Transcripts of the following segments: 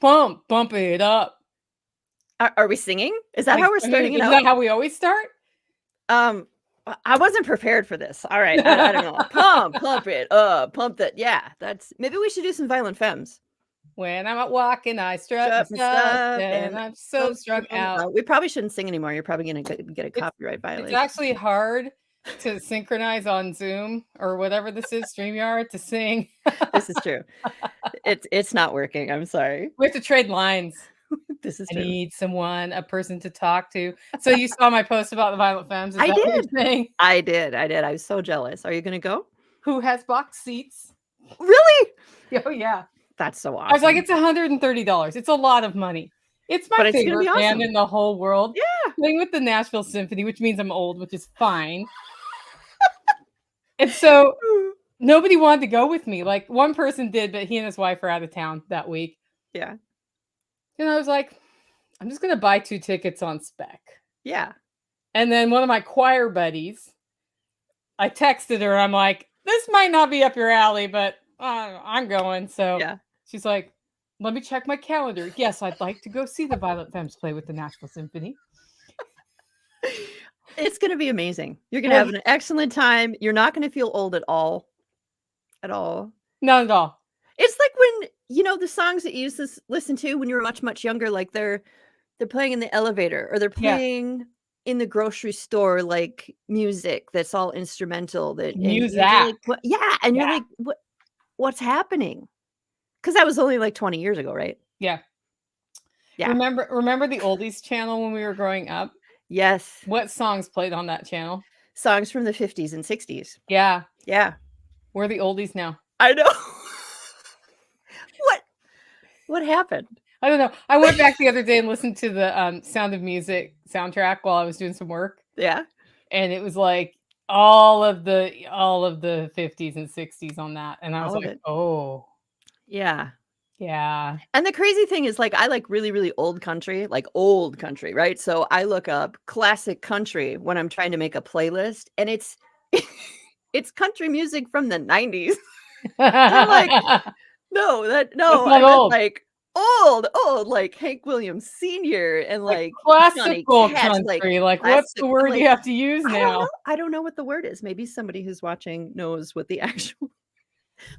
bump it up. Are we singing? Is that Like, how we're I mean, starting it isn't out? that how we always start? I wasn't prepared for this. All right, I don't know. Pump it, pump that. Yeah, that's maybe we should do some Violent Femmes. When I'm out walking, I strut and Shut my stuff, stuff and and I'm so strung out. we probably shouldn't sing anymore. You're probably gonna get a It's copyright it's violation. actually hard to synchronize on Zoom or whatever this is, StreamYard, to sing. This is true. It's not working. I'm sorry. We have to trade lines. This is I true. need a person to talk to. So you saw my post about the Violent Femmes. Is I that what did. you're saying? I did. I was so jealous. Are you gonna go? Who has box seats? Really? Oh yeah. That's so awesome. I was like, it's $130. It's a lot of money. It's my But it's gonna be favorite band awesome. in the whole world. Yeah. Playing with the Nashville Symphony, which means I'm old, which is fine. And so nobody wanted to go with me. Like one person did, but he and his wife are out of town that week. Yeah. And I was like, I'm just going to buy 2 tickets on spec. Yeah. And then one of my choir buddies, I texted her. I'm like, this might not be up your alley, but I'm going. So Yeah. she's like, let me check my calendar. Yes, I'd like to go see the Violent Femmes play with the Nashville Symphony. It's going to be amazing. You're going to have an excellent time. You're not going to feel old at all. At all. Not at all. It's like when, you know, the songs that you used to listen to when you were much, much younger, like they're playing in the elevator or they're playing in the grocery store, like music that's all instrumental. That Music. Like, and you're like, what's happening? Because that was only like 20 years ago, right? Yeah. Yeah. Remember the oldies channel when we were growing up? Yes. What songs played on that channel? Songs from the 50s and 60s. Yeah. Yeah. We're the oldies now. I know. What happened? I don't know. I went back the other day and listened to the Sound of Music soundtrack while I was doing some work. Yeah. And it was like all of the 50s and 60s on that. And I was like, oh. Yeah. Yeah. And the crazy thing is, like, I like really, really old country, right? So I look up classic country when I'm trying to make a playlist, and it's it's country music from the 90s. I'm like, no, I meant like old, like Hank Williams Sr. and like classical country. Like what's the word you have to use now? I don't know what the word is. Maybe somebody who's watching knows what the actual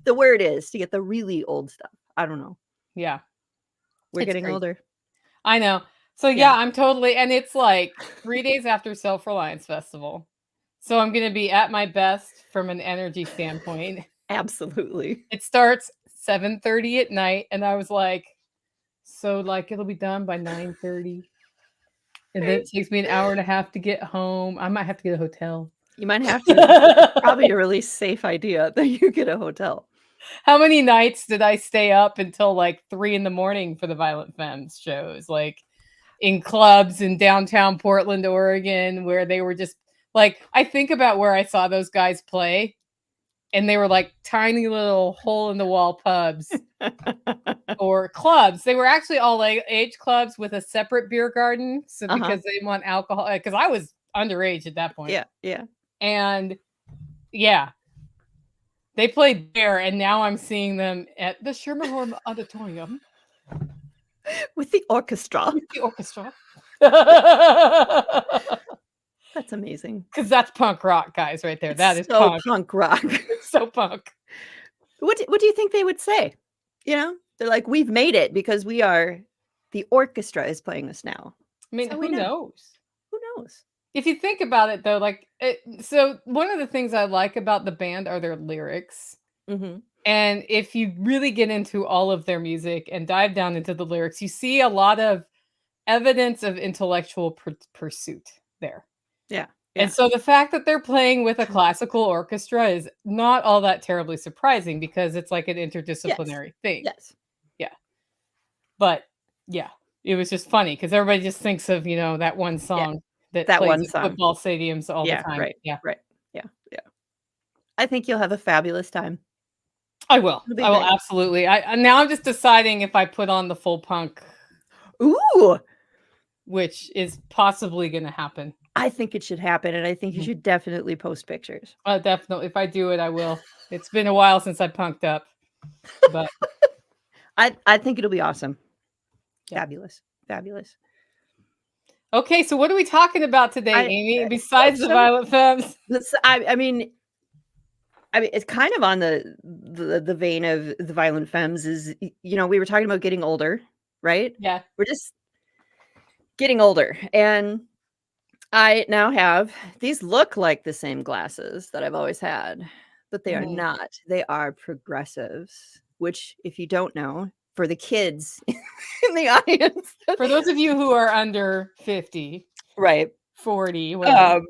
the word is to get the really old stuff. I don't know. Yeah. We're getting older. I know. So yeah, I'm totally, and it's like 3 days after Self-Reliance Festival. So I'm going to be at my best from an energy standpoint. Absolutely. It starts 7:30 at night. And I was like, so like it'll be done by 9:30. And then it takes me an hour and a half to get home. I might have to get a hotel. You might have to. It's probably a really safe idea that you get a hotel. How many nights did I stay up until like 3 a.m. for the Violent Femmes shows? Like in clubs in downtown Portland, Oregon, where they were just like, I think about where I saw those guys play, and they were like tiny little hole in the wall pubs or clubs. They were actually all like age clubs with a separate beer garden. So because they didn't want alcohol, because I was underage at that point. Yeah. Yeah. And yeah. They played there, and now I'm seeing them at the Schermerhorn Auditorium. With the orchestra. That's amazing. Because that's punk rock, guys, right there. That is so punk rock. It's so punk. What do you think they would say? You know, they're like, we've made it because the orchestra is playing us now. I mean, who knows? Who knows? If you think about it, though, so one of the things I like about the band are their lyrics. Mm-hmm. And if you really get into all of their music and dive down into the lyrics, you see a lot of evidence of intellectual pursuit there. Yeah. And so the fact that they're playing with a classical orchestra is not all that terribly surprising because it's like an interdisciplinary thing. Yes. Yeah. But yeah, it was just funny because everybody just thinks of, that one song. That plays one at song. Football stadiums all the time. Right. Yeah. Right. Yeah. Yeah. I think you'll have a fabulous time. I will. I will absolutely. Now I'm just deciding if I put on the full punk. Ooh. Which is possibly going to happen. I think it should happen, and I think you should definitely post pictures. Definitely. If I do it, I will. It's been a while since I punked up. But I think it'll be awesome. Yeah. Fabulous. Fabulous. Okay, so what are we talking about today, Amy? Besides the so Violent Femmes? I mean, it's kind of on the vein of the Violent Femmes is, you know, we were talking about getting older, right? Yeah. We're just getting older. And I now have these look like the same glasses that I've always had, but they are Mhm. not. They are progressives, which, if you don't know, for the kids in the audience, For those of you who are under 50, right? 40, whatever.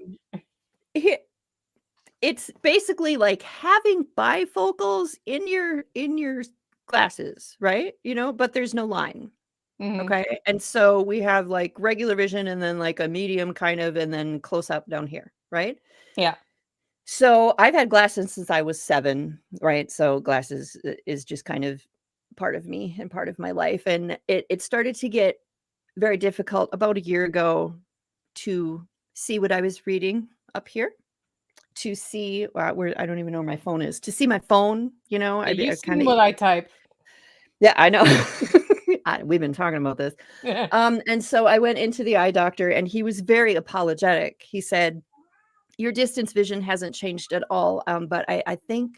He- It's basically like having bifocals in your glasses, right? You know, but there's no line. Mhm. Okay. And so we have like regular vision and then like a medium kind of and then close up down here, right? Yeah. So I've had glasses since I was 7, right? So glasses is just kind of part of me and part of my life. And it started to get very difficult about a year ago to see what I was reading up here, to see where I don't even know where my phone is, to see my phone, you know, Yeah, I you've kind seen of, what I type. yeah, I know. We've been talking about this. And so I went into the eye doctor and he was very apologetic. He said, your distance vision hasn't changed at all. But I think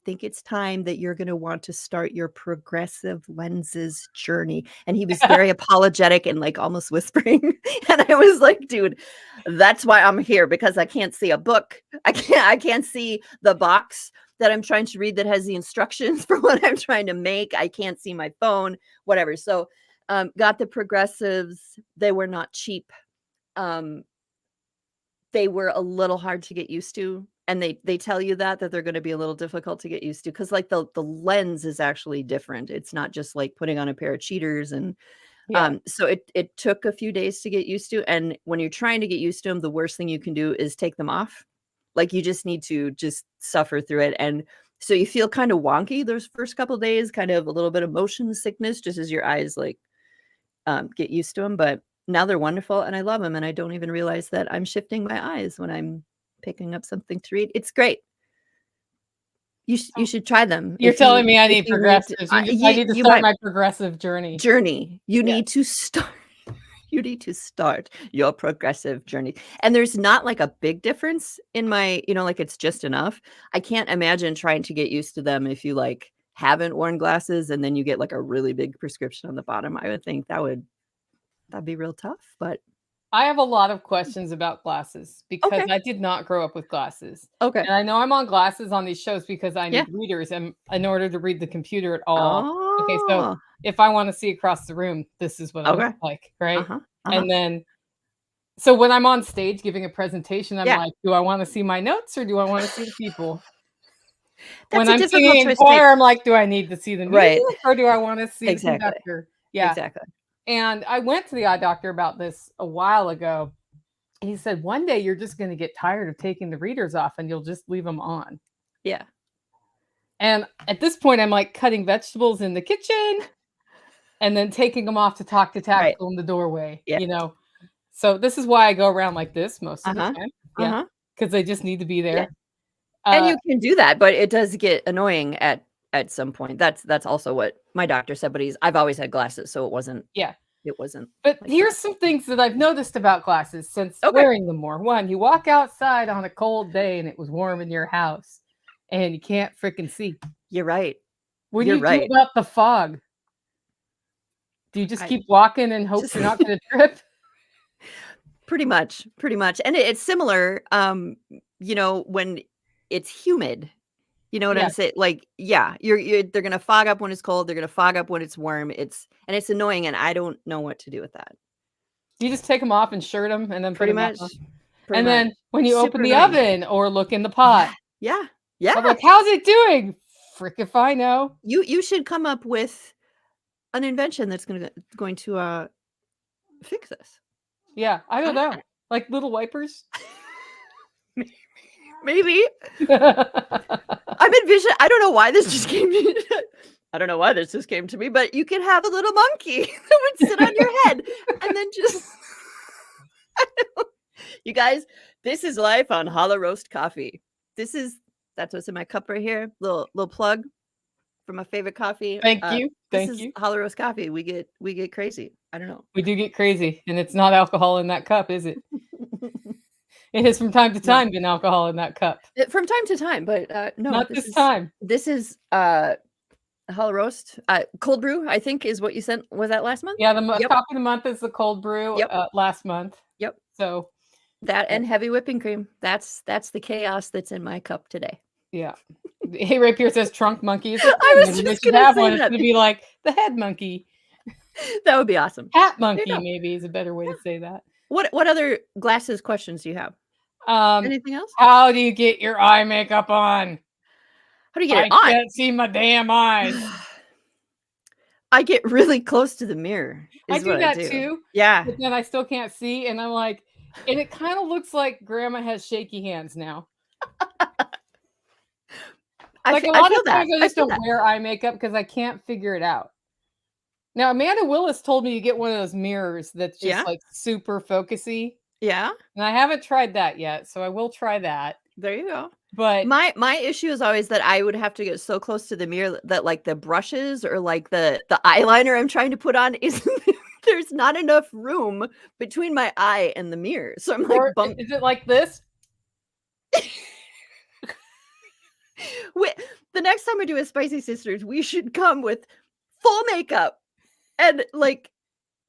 it's time that you're going to want to start your progressive lenses journey. And he was very apologetic and like almost whispering. And I was like, dude, that's why I'm here, because I can't see a book. I can't see the box that I'm trying to read that has the instructions for what I'm trying to make. I can't see my phone, whatever. So got the progressives. They were not cheap. Um, they were a little hard to get used to, and they tell you that they're gonna be a little difficult to get used to, because like, the lens is actually different. It's not just like putting on a pair of cheaters and, Yeah. so it took a few days to get used to, and when you're trying to get used to them, the worst thing you can do is take them off. Like, you just need to just suffer through it, and so you feel kinda wonky those first couple days, kind of a little bit of motion sickness just as your eyes, like, get used to them. But now they're wonderful and I love them, and I don't even realize that I'm shifting my eyes when I'm picking up something to read. It's great. You So should try them you're telling me I if need you need to. progressives. I You need to you start might my progressive journey. journey. You Yeah. need to start. You need to start your progressive journey. And there's not like a big difference in my, you know, like it's just enough. I can't imagine trying to get used to them if you like haven't worn glasses and then you get like a really big prescription on the bottom. I would think that'd be real tough, but I have a lot of questions about glasses because okay. I did not grow up with glasses. Okay. And I know I'm on glasses on these shows because I Yeah. need readers and in order to read the computer at all. Okay, so Oh, if I want to see across the room, this is what I look okay. like, right? Uh-huh. Uh-huh. And then so when I'm on stage giving a presentation, I'm Yeah. like, do I want to see my notes or do I want to see the people? That's When a I'm difficult singing in choice to make. choir, I'm like, do I need to see the music Right. or do I want to see the Exactly. conductor? Yeah. Exactly. And I went to the eye doctor about this a while ago. He said, one day you're just going to get tired of taking the readers off and you'll just leave them on. Yeah. And at this point, I'm like cutting vegetables in the kitchen and then taking them off to talk to Right. tactical in the doorway, Yeah. you know? So this is why I go around like this most of the Uh-huh. time. Yeah. Uh-huh. Because they just need to be Yeah. there. And Uh, you can do that, but it does get annoying at some point. That's also what my doctor said, but I've always had glasses, so yeah. it wasn't But like that. here's some things that I've noticed about glasses since Okay. wearing them more. One, you walk outside on a cold day and it was warm in your house and you can't freaking see. You're right. What do You're you do right. about the fog? Do you just I keep walking and hope just you're not going to trip? pretty much, pretty much. And it's similar, you know, when it's humid. You know what I'm Yeah. saying? Like, yeah, they're gonna fog up when it's cold, they're gonna fog up when it's warm. It's annoying, and I don't know what to do with that. You just take them off and shirt them and then put Pretty them back much, on. pretty And much. then when you open Super the annoying. oven or look in the pot, Yeah, yeah, I'm yeah. like, how's it doing? Frick if I know. You should come up with an invention that's going to fix this. Yeah, I don't know. I Like little wipers. maybe. Yeah, I'm envision I don't know why this just came to I don't know why this just came to me, but you could have a little monkey that would sit on your head and then just you guys, this is life on Hollow Roast Coffee. This is that's what's in my cup right here. Little plug. from my favorite coffee. Thank you. This Thank is you. Hollow Roast coffee. We get crazy. I don't know. We do get crazy, and it's not alcohol in that cup, is it? It has from time to No. time been alcohol in that cup. From time to time, but no, Not this time. This is Hollow Roast. Cold brew, I think, is what you sent. Was that last month? Yeah, the Yep. coffee of the month is the cold brew. Yep. Last month. Yep. So that and heavy whipping cream. That's the chaos that's in my cup today. Yeah. Hey, Ray Pierce says trunk monkey. I was just gonna have say one. It's that. gonna be like the head monkey. That would be awesome. Hat monkey maybe is a better way to say that. What other glasses questions do you have? Anything else? How do you get your eye makeup on? How do you get it on? I can't see my damn eyes. I get really close to the mirror. I do that too. Yeah. But then I still can't see, and I'm like, and it kind of looks like grandma has shaky hands now. Like a lot of times I just don't wear eye makeup because I can't figure it out. Now, Amanda Willis told me to get one of those mirrors that's just like super focusy. Yeah. And I haven't tried that yet, so I will try that. There you go. But my issue is always that I would have to get so close to the mirror that like the brushes or like the eyeliner I'm trying to put on is there's not enough room between my eye and the mirror. So I'm like, is it like this? The next time we do a Spicy Sisters, we should come with full makeup and like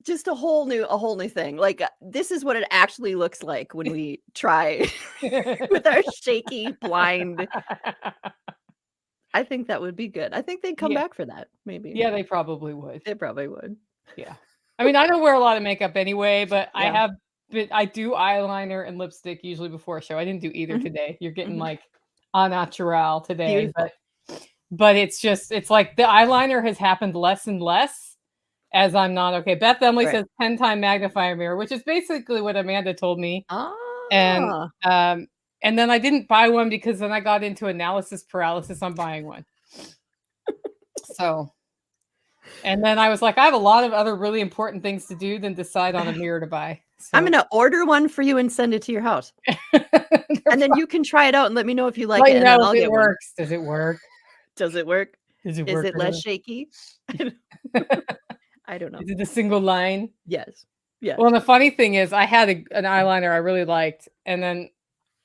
just a whole new thing. Like this is what it actually looks like when we try with our shaky blind. I think that would be good. I think they'd come back for that. Maybe. Yeah, they probably would. They probably would. Yeah. I mean, I don't wear a lot of makeup anyway, but I do eyeliner and lipstick usually before a show. I didn't do either today. You're getting like au natural today, but it's like the eyeliner has happened less and less as I'm not okay. Beth Emily says 10-time magnifier mirror, which is basically what Amanda told me. And then I didn't buy one because then I got into analysis paralysis on buying one. So, and then I was like, I have a lot of other really important things to do than decide on a mirror to buy. So. I'm going to order one for you and send it to your house. And then you can try it out and let me know if you like it. And then I'll get works. Does it work? Does it work? Does it work? Is it less shaky? I don't know. Is it a single line? Yes. Yeah. Well, the funny thing is I had an eyeliner I really liked. And then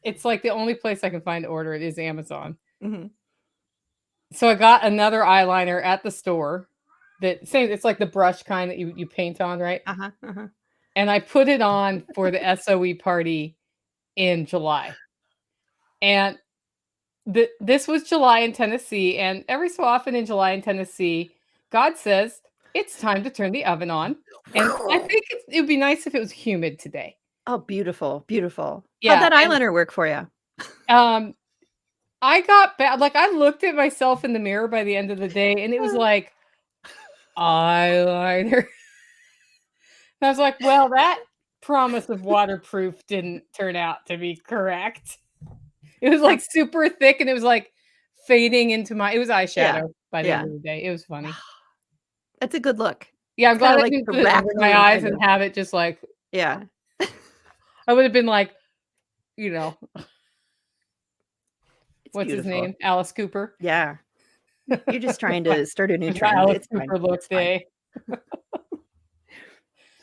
it's like the only place I can find to order it is Amazon. So I got another eyeliner at the store it's like the brush kind that you paint on, right? And I put it on for the SOE party in July. And this was July in Tennessee. And every so often in July in Tennessee, God says, it's time to turn the oven on. And I think it would be nice if it was humid today. Oh, beautiful. Beautiful. Yeah, how'd that eyeliner work for you? I got bad. Like I looked at myself in the mirror by the end of the day and it was like eyeliner. And I was like, well, that promise of waterproof didn't turn out to be correct. It was like super thick and it was like fading into it was eyeshadow by the end of the day. It was funny. That's a good look. Yeah, I'm glad I didn't put it under my eyes and have it just like, yeah. I would have been like, what's his name? Alice Cooper. Yeah. You're just trying to start a new trend. Alice Cooper look day.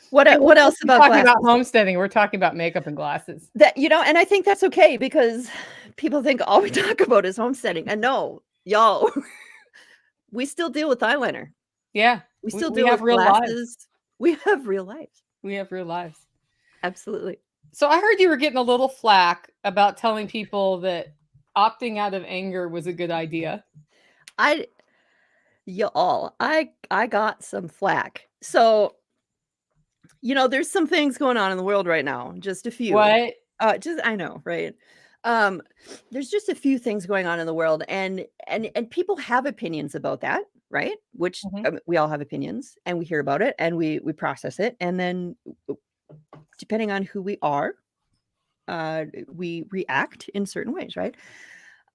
What else about glasses? Talking about homesteading. We're talking about makeup and glasses. And I think that's okay because people think all we talk about is homesteading. And no, y'all, we still deal with eyeliner. Yeah. We still deal with real glasses. We have real lives. We have real lives. Absolutely. So I heard you were getting a little flack about telling people that opting out of anger was a good idea. I got some flack. So, there's some things going on in the world right now. Just a few. What? I know, right? There's just a few things going on in the world, and people have opinions about that, right? Which we all have opinions, and we hear about it, and we process it, and then depending on who we are, we react in certain ways, right?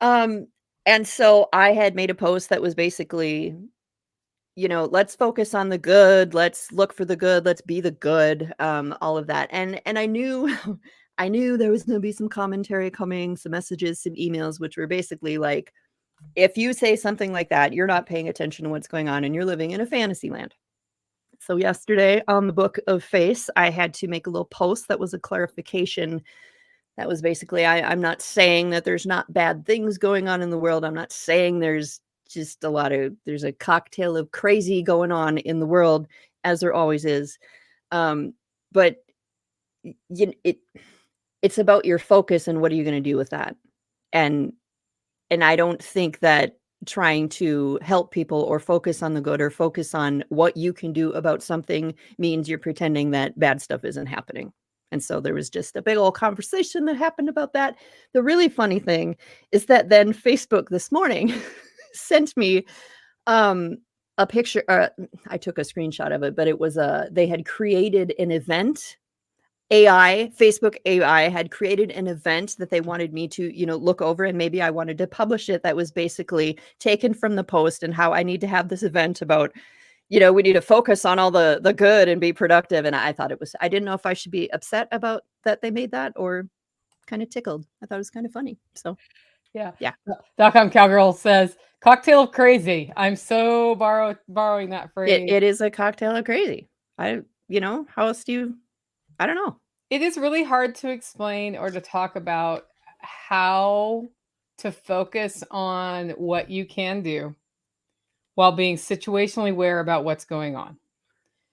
And so I had made a post that was basically, let's focus on the good. Let's look for the good. Let's be the good. All of that. And I knew there was going to be some commentary coming, some messages, some emails, which were basically like, if you say something like that, you're not paying attention to what's going on and you're living in a fantasy land. So yesterday on the Book of Face, I had to make a little post that was a clarification. That was basically, I'm not saying that there's not bad things going on in the world. I'm not saying there's just there's a cocktail of crazy going on in the world, as there always is. But it's about your focus and what are you going to do with that? And I don't think that trying to help people or focus on the good or focus on what you can do about something means you're pretending that bad stuff isn't happening. And so there was just a big old conversation that happened about that. The really funny thing is that then Facebook this morning sent me a picture. I took a screenshot of it, but it was they had created an event. Facebook AI had created an event that they wanted me to, look over, and maybe I wanted to publish it. That was basically taken from the post and how I need to have this event about, we need to focus on all the good and be productive. And I thought I didn't know if I should be upset about that they made that or kind of tickled. I thought it was kind of funny. So Yeah. yeah. .com Cowgirl says, cocktail of crazy. I'm so borrowing that phrase. It is a cocktail of crazy. How else I don't know. It is really hard to explain or to talk about how to focus on what you can do while being situationally aware about what's going on.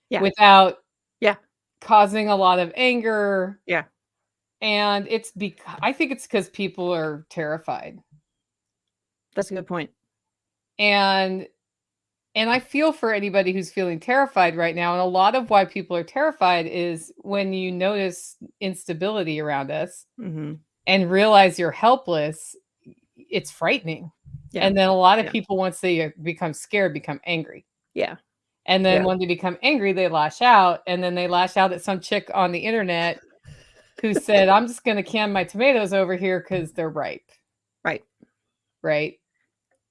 Yeah. Without Yeah. causing a lot of anger. Yeah. And I think it's because people are terrified. That's a good point. And I feel for anybody who's feeling terrified right now. And a lot of why people are terrified is when you notice instability around us and realize you're helpless, it's frightening. Yeah. And then a lot of people, once they become scared, become angry. Yeah. And then when they become angry, they lash out. And then they lash out at some chick on the internet who said, I'm just going to can my tomatoes over here because they're ripe. Right. Right.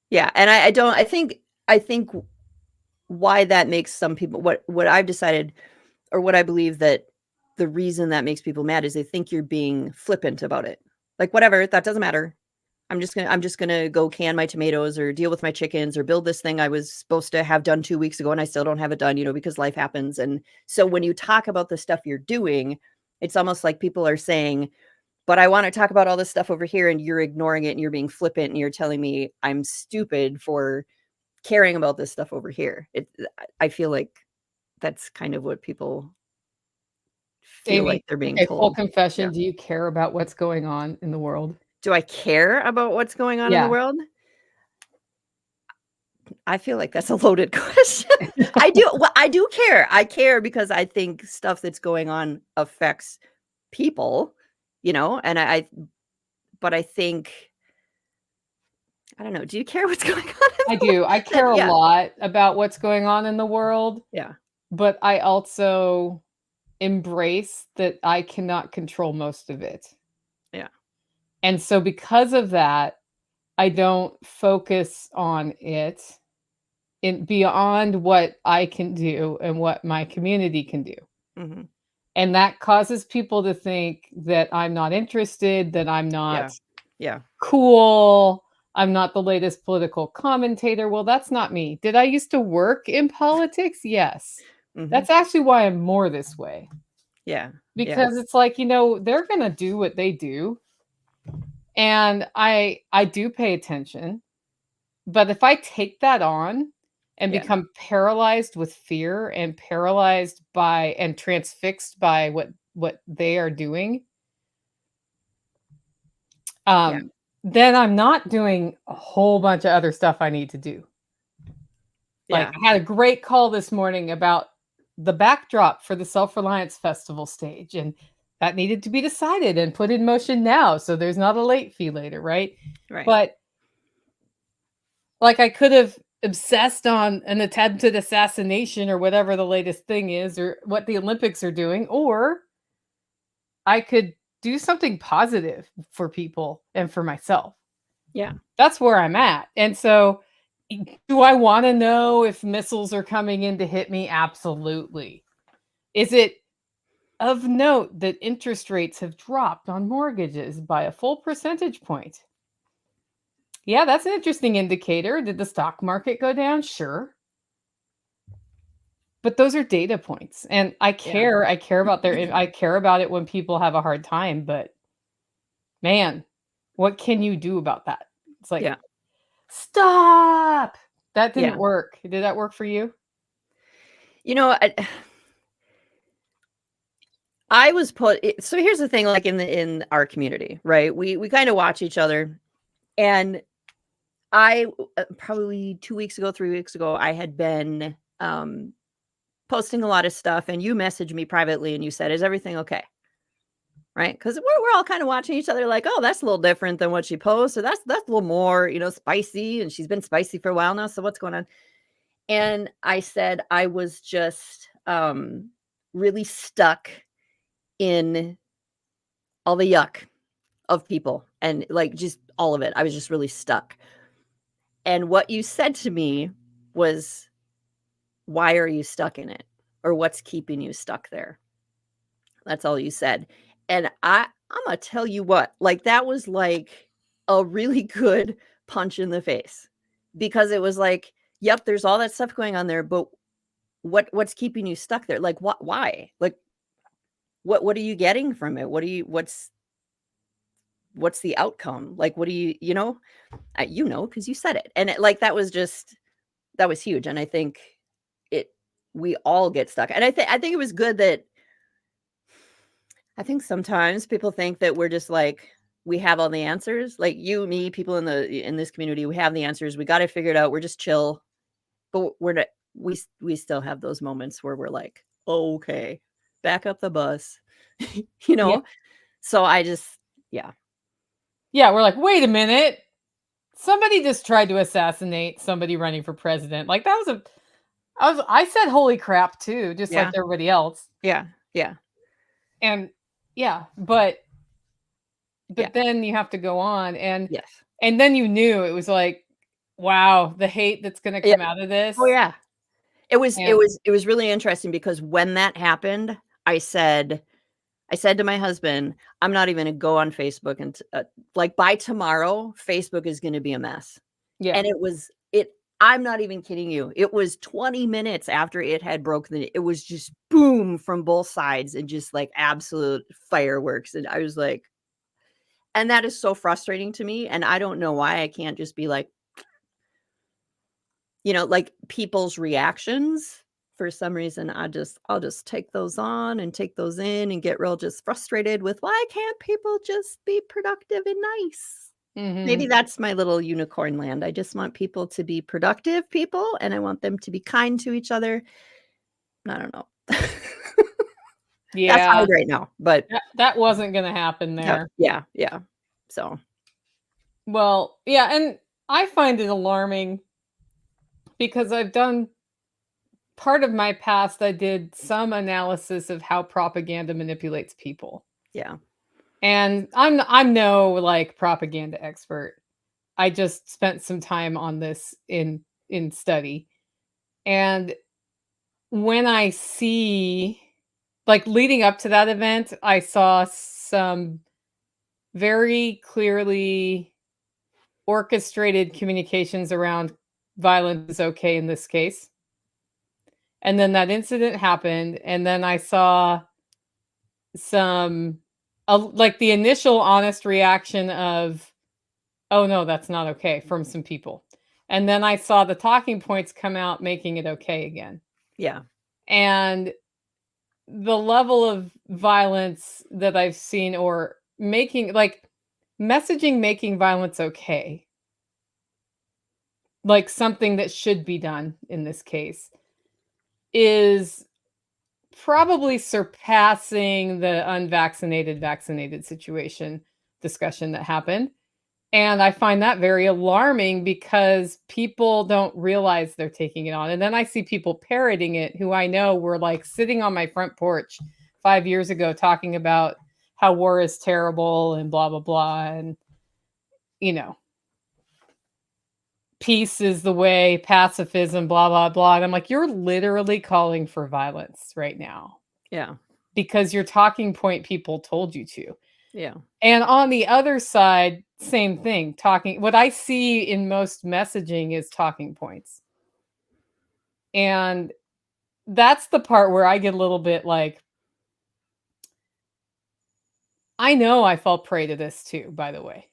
Yeah. And I think why that makes some people, what I've decided, or what I believe that the reason that makes people mad is they think you're being flippant about it. Like, whatever, that doesn't matter. I'm just gonna go can my tomatoes or deal with my chickens or build this thing I was supposed to have done 2 weeks ago and I still don't have it done, because life happens. And so when you talk about the stuff you're doing, it's almost like people are saying, but I want to talk about all this stuff over here and you're ignoring it and you're being flippant and you're telling me I'm stupid for caring about this stuff over here. I feel like that's kind of what people feel like they're being told. Full confession. Yeah. Do you care about what's going on in the world? Do I care about what's going on in the world? I feel like that's a loaded question. I do. Well, I do care. I care because I think stuff that's going on affects people, and but I think, I don't know. Do you care what's going on? I do. I care a lot about what's going on in the world. Yeah. But I also embrace that I cannot control most of it. Yeah. And so because of that, I don't focus on it beyond what I can do and what my community can do. Mm-hmm. And that causes people to think that I'm not interested, that I'm not cool, I'm not the latest political commentator. Well, that's not me. Did I used to work in politics? Yes. Mm-hmm. That's actually why I'm more this way. Yeah. Because it's like, they're going to do what they do. And I do pay attention. But if I take that on and become paralyzed with fear and paralyzed by and transfixed by what they are doing, then I'm not doing a whole bunch of other stuff I need to do. Like, I had a great call this morning about the backdrop for the Self-Reliance Festival stage, and that needed to be decided and put in motion now, so there's not a late fee later, right? Right. But like, I could have obsessed on an attempted assassination or whatever the latest thing is, or what the Olympics are doing, or I could do something positive for people and for myself. Yeah. That's where I'm at. And so, do I want to know if missiles are coming in to hit me? Absolutely. Is it of note that interest rates have dropped on mortgages by a full percentage point? Yeah, that's an interesting indicator. Did the stock market go down? Sure. But those are data points, and Yeah. I care about I care about it when people have a hard time, but man, what can you do about that? It's like, Yeah. "Stop!" That Yeah. didn't work. Did that work for you? You know, I was put so here's the thing, like, in our community, right? We kinda watch each other, and I probably 2 weeks ago, 3 weeks ago, I had been, posting a lot of stuff, and you messaged me privately, and you said, "Is everything okay?" Right? Because we're all kinda watching each other like, "Oh, that's a little different than what she posts, or that's a little more, spicy, and she's been spicy for a while now, so what's going on?" And I said I was just, really stuck in all the yuck of people and, like, just all of it. I was just really stuck. And what you said to me was, "Why are you stuck in it?" Or, "What's keeping you stuck there?" That's all you said. And Imma tell you what, like, that was, like, a really good punch in the face because it was like, "Yep, there's all that stuff going on there, but what's keeping you stuck there? Like, why? Like, what are you getting from it? What do you what's the outcome? Like, what do you know?" Because you said it. And that was just that was huge, and I think it we all get stuck. And I think it was good that I think sometimes people think that we're just like we have all the answers. Like you, me, people in this community, we have the answers. We got to figure it out. We're just chill. But we're not we still have those moments where we're like, "Okay, back up the bus." You Yeah. know? So I just yeah. Yeah, we're like, "Wait a minute. Somebody just tried to assassinate somebody running for president." Like, that was a I said, "Holy crap," too, just like Yeah. everybody else. Yeah. Yeah. And yeah, but Yeah. then you have to go on, Yes. and then you knew it was like, wow, the hate that's gonna Yeah. come out of Oh, this. yeah. It And was it was really interesting because when that happened, I said to my husband, "I'm not even gonna go on Facebook and like, by tomorrow, Facebook is gonna be a mess." yeah. And I'm not even kidding you. It was 20 minutes after it had broken it was just boom from both sides and just, like, absolute fireworks, and I was like and that is so frustrating to me, and I don't know why I can't just be like, like, people's reactions, for some reason, I'll just take those on and take those in and get real just frustrated with, "Why can't people just be productive and nice?" Maybe Mhm. that's my little unicorn land. I just want people to be productive people, and I want them to be kind to each other. I don't know. That's hard Yeah. right now, but That wasn't gonna happen yeah, there. yeah, yeah. So, Well, yeah, and I find it alarming because I've done part of my past, I did some analysis of how propaganda manipulates people. yeah, And I'm no, like, propaganda expert. I just spent some time on this in study. And when I see like, leading up to that event, I saw some very clearly orchestrated communications around violence is okay in this case. And then that incident happened, and then I saw some like, the initial honest reaction of, "Oh, no, that's not okay," from some people. And then I saw the talking points come out making it okay again. yeah, And the level of violence that I've seen or making like, messaging making violence okay, like something that should be done in this case, is probably surpassing the unvaccinated, vaccinated situation discussion that happened. And I find that very alarming because people don't realize they're taking it on. And then I see people parroting it who I know were like sitting on my front porch 5 years ago talking about how war is terrible and blah, blah, blah. And, you know, peace is the way, pacifism, blah, blah, blah. And I'm like, you're literally calling for violence right now yeah, because your talking point people told you to. Yeah. And on the other side, same thing, talking what I see in most messaging is talking points. And that's the part where I get a little bit like, I know I fall prey to this too, by the way.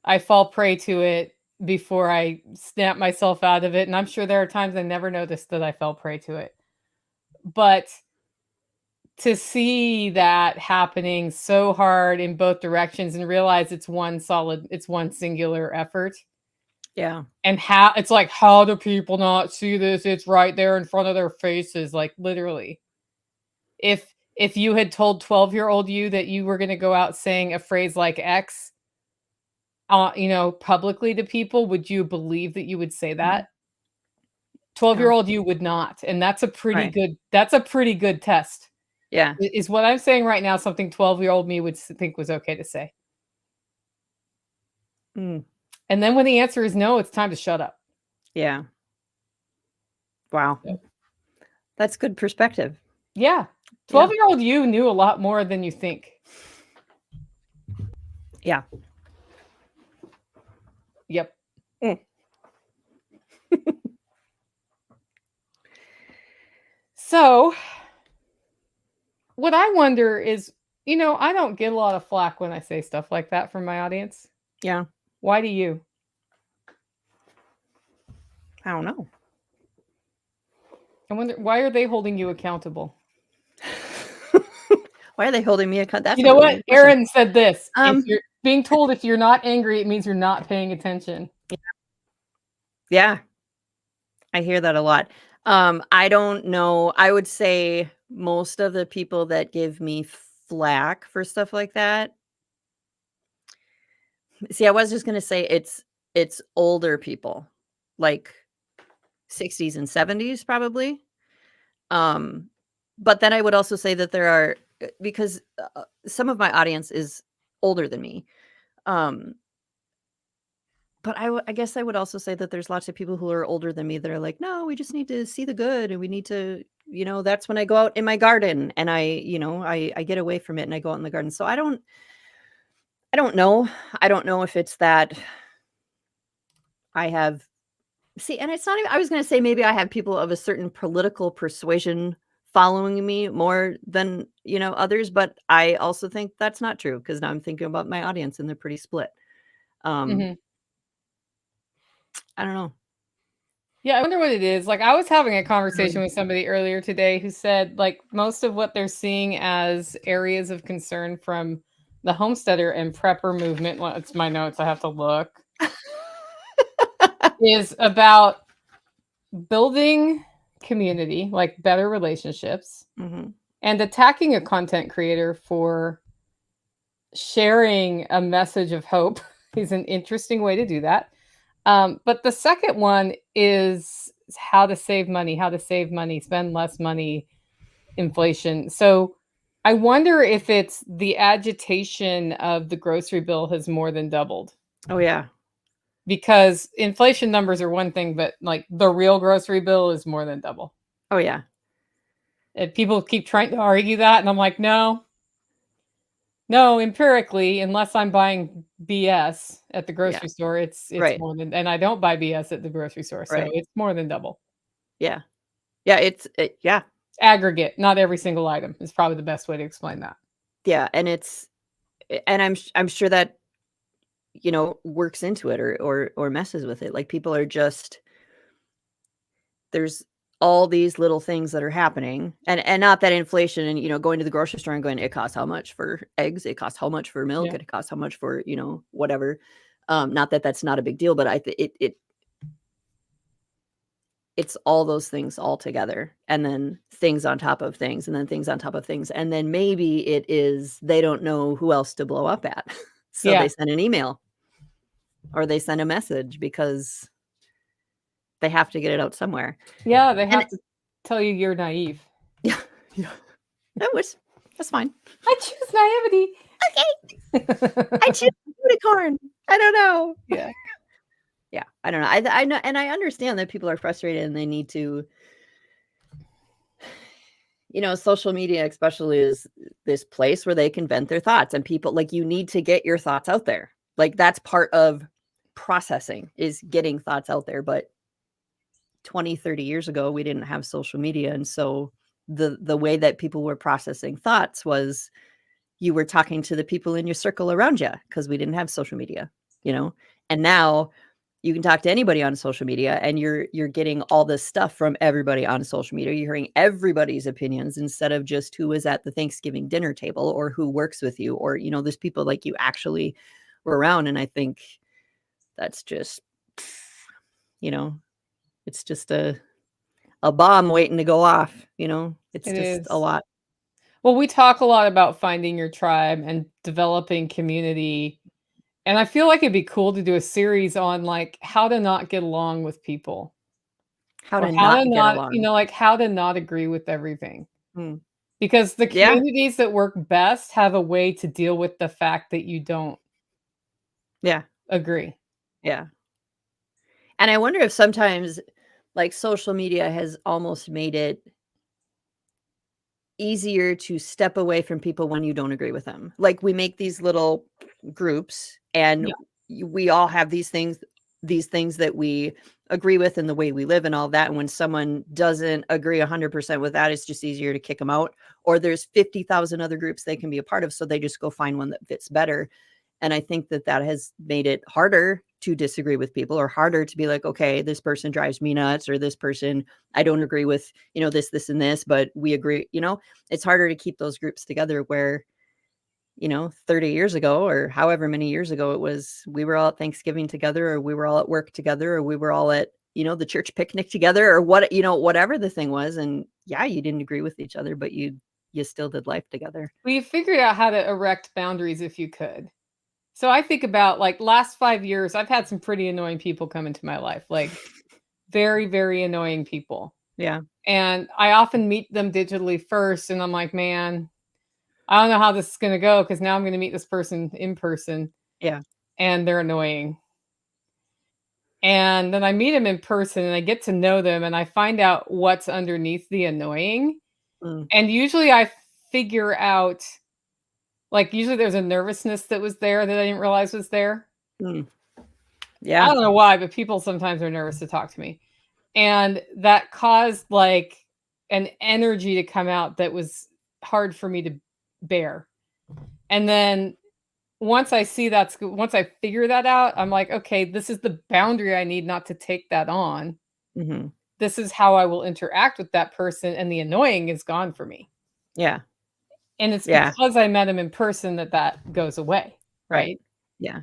I fall prey to it before I snap myself out of it, and I'm sure there are times I never noticed that I fell prey to it. But to see that happening so hard in both directions and realize it's one singular effort, Yeah. and how it's like, how do people not see this? It's right there in front of their faces, like, literally. If you had told 12-year-old you that you were gonna go out saying a phrase like X, publicly to people, would you believe that you would say Mhm. that? Yeah. 12-year-old you would not, and Right. that's a pretty good test. Yeah. Is what I'm saying right now something 12-year-old me would think was okay to say. Mm. And then when the answer is no, it's time to shut up. Yeah. Wow. Yep. That's good perspective. Yeah. Yeah. 12-year-old you knew a lot more than you think. Yeah. Yep. Mm. So, what I wonder is, I don't get a lot of flack when I say stuff like that from my audience. Yeah. Why do you? I don't know. I wonder, why are they holding you accountable? Why are they holding me account? That's You a know really what? good question. Aaron said this. If Um, you're being told if you're not angry, it means you're not paying attention. yeah, I hear that a lot. I don't know. I would say most of the people that give me flack for stuff like that. See, I was just gonna say it's older people, like 60s and 70s probably. Um, but then I would also say that there are because some of my audience is older than me. Um, but I guess I would also say that there's lots of people who are older than me that are like, no, we just need to see the good, and we need to, that's when I go out in my garden and I get away from it and I go out in the garden. So I don't know. I don't know if it's that I have see, and it's not even I was gonna say maybe I have people of a certain political persuasion following me more than, others, but I also think that's not true because now I'm thinking about my audience and they're pretty split. Um, Mhm. I don't know. Yeah, I wonder what it is. Like, I was having a Mm. conversation with somebody earlier today who said, like, most of what they're seeing as areas of concern from the homesteader and prepper movement, well, it's my notes, I have to look, is about building community, like better relationships, Mhm. and attacking a content creator for sharing a message of hope is an interesting way to do that. But the second one is how to save money, spend less money, inflation. So I wonder if it's the agitation of the grocery bill has more than doubled, Oh, yeah. because inflation numbers are one thing, but like the real grocery bill is more than double. Oh, yeah. And people keep trying to argue that, and I'm like, no, no, empirically, unless I'm buying BS at the Yeah. grocery store, it's Right. more than, and I don't buy BS at the grocery store, so Right. it's more than double. Yeah. Yeah, yeah. Aggregate, not every single item is probably the best way to explain that. Yeah, and I'm sure that, works into it or messes with it. Like, people are just there's all these little things that are happening, and not that inflation and, going to the grocery store and going, "It costs how much for eggs? It costs how much for milk? Yeah. It costs how much for," whatever. Not that that's not a big deal, but I thi it's all those things all together, and then things on top of things, and then things on top of things, and then maybe it is they don't know who else to blow up at. So Yeah. they send an email or they send a message because they have to get it out somewhere. Yeah, they And have to tell you you're naive. yeah, yeah. That's fine. I choose naivety. I choose unicorn. I don't know. Yeah. Yeah, I don't know. I know, and I understand that people are frustrated and they need to, social media especially is this place where they can vent their thoughts, and people, like, you need to get your thoughts out there. Like, that's part of processing, is getting thoughts out there. But 20, 30 years ago, we didn't have social media. And so the way that people were processing thoughts was you were talking to the people in your circle around you, because we didn't have social media, and now you can talk to anybody on social media, and you're getting all this stuff from everybody on social media. You're hearing everybody's opinions instead of just who is at the Thanksgiving dinner table, or who works with you, or there's people like you actually were around. And I think that's just, it's just a bomb waiting to go off. It's It just a is. lot. Well, we talk a lot about finding your tribe and developing community. And I feel like it'd be cool to do a series on like how to not get along with people, How or to how not to get not, along. like how to not agree with everything. Hmm. Because the Yeah. communities that work best have a way to deal with the fact that you don't Yeah. agree. Yeah. And I wonder if sometimes, like, social media has almost made it easier to step away from people when you don't agree with them. Like, we make these little groups, and Yeah. we all have these things that we agree with, and the way we live and all that. And when someone doesn't agree 100% with that, it's just easier to kick them out. Or there's 50,000 other groups they can be a part of, so they just go find one that fits better. And I think that has made it harder to disagree with people, or harder to be like, okay, this person drives me nuts, or this person, I don't agree with, this, and this, but we agree. It's harder to keep those groups together, where, 30 years ago, or however many years ago it was, we were all at Thanksgiving together, or we were all at work together, or we were all at, the church picnic together, or whatever the thing was. And yeah, you didn't agree with each other, but you still did life together. We figured out how to erect boundaries if you could. So I think about like last 5 years, I've had some pretty annoying people come into my life, like very, very annoying people. Yeah. And I often meet them digitally first, and I'm like, man, I don't know how this is going to go, because now I'm going to meet this person in person, Yeah. and they're annoying. And then I meet them in person, and I get to know them, and I find out what's underneath the annoying. Mm. And usually I figure out, like, usually there's a nervousness that was there that I didn't realize was there. Mm. I Yeah. don't know why, but people sometimes are nervous to talk to me. And that caused like an energy to come out that was hard for me to bear. And then once I figure that out, I'm like, okay, this is the boundary I need not to take that on. Mm-hmm. This is how I will interact with that person, and the annoying is gone for me. Yeah. And it's Yeah. because I met him in person that goes away, right? Yeah.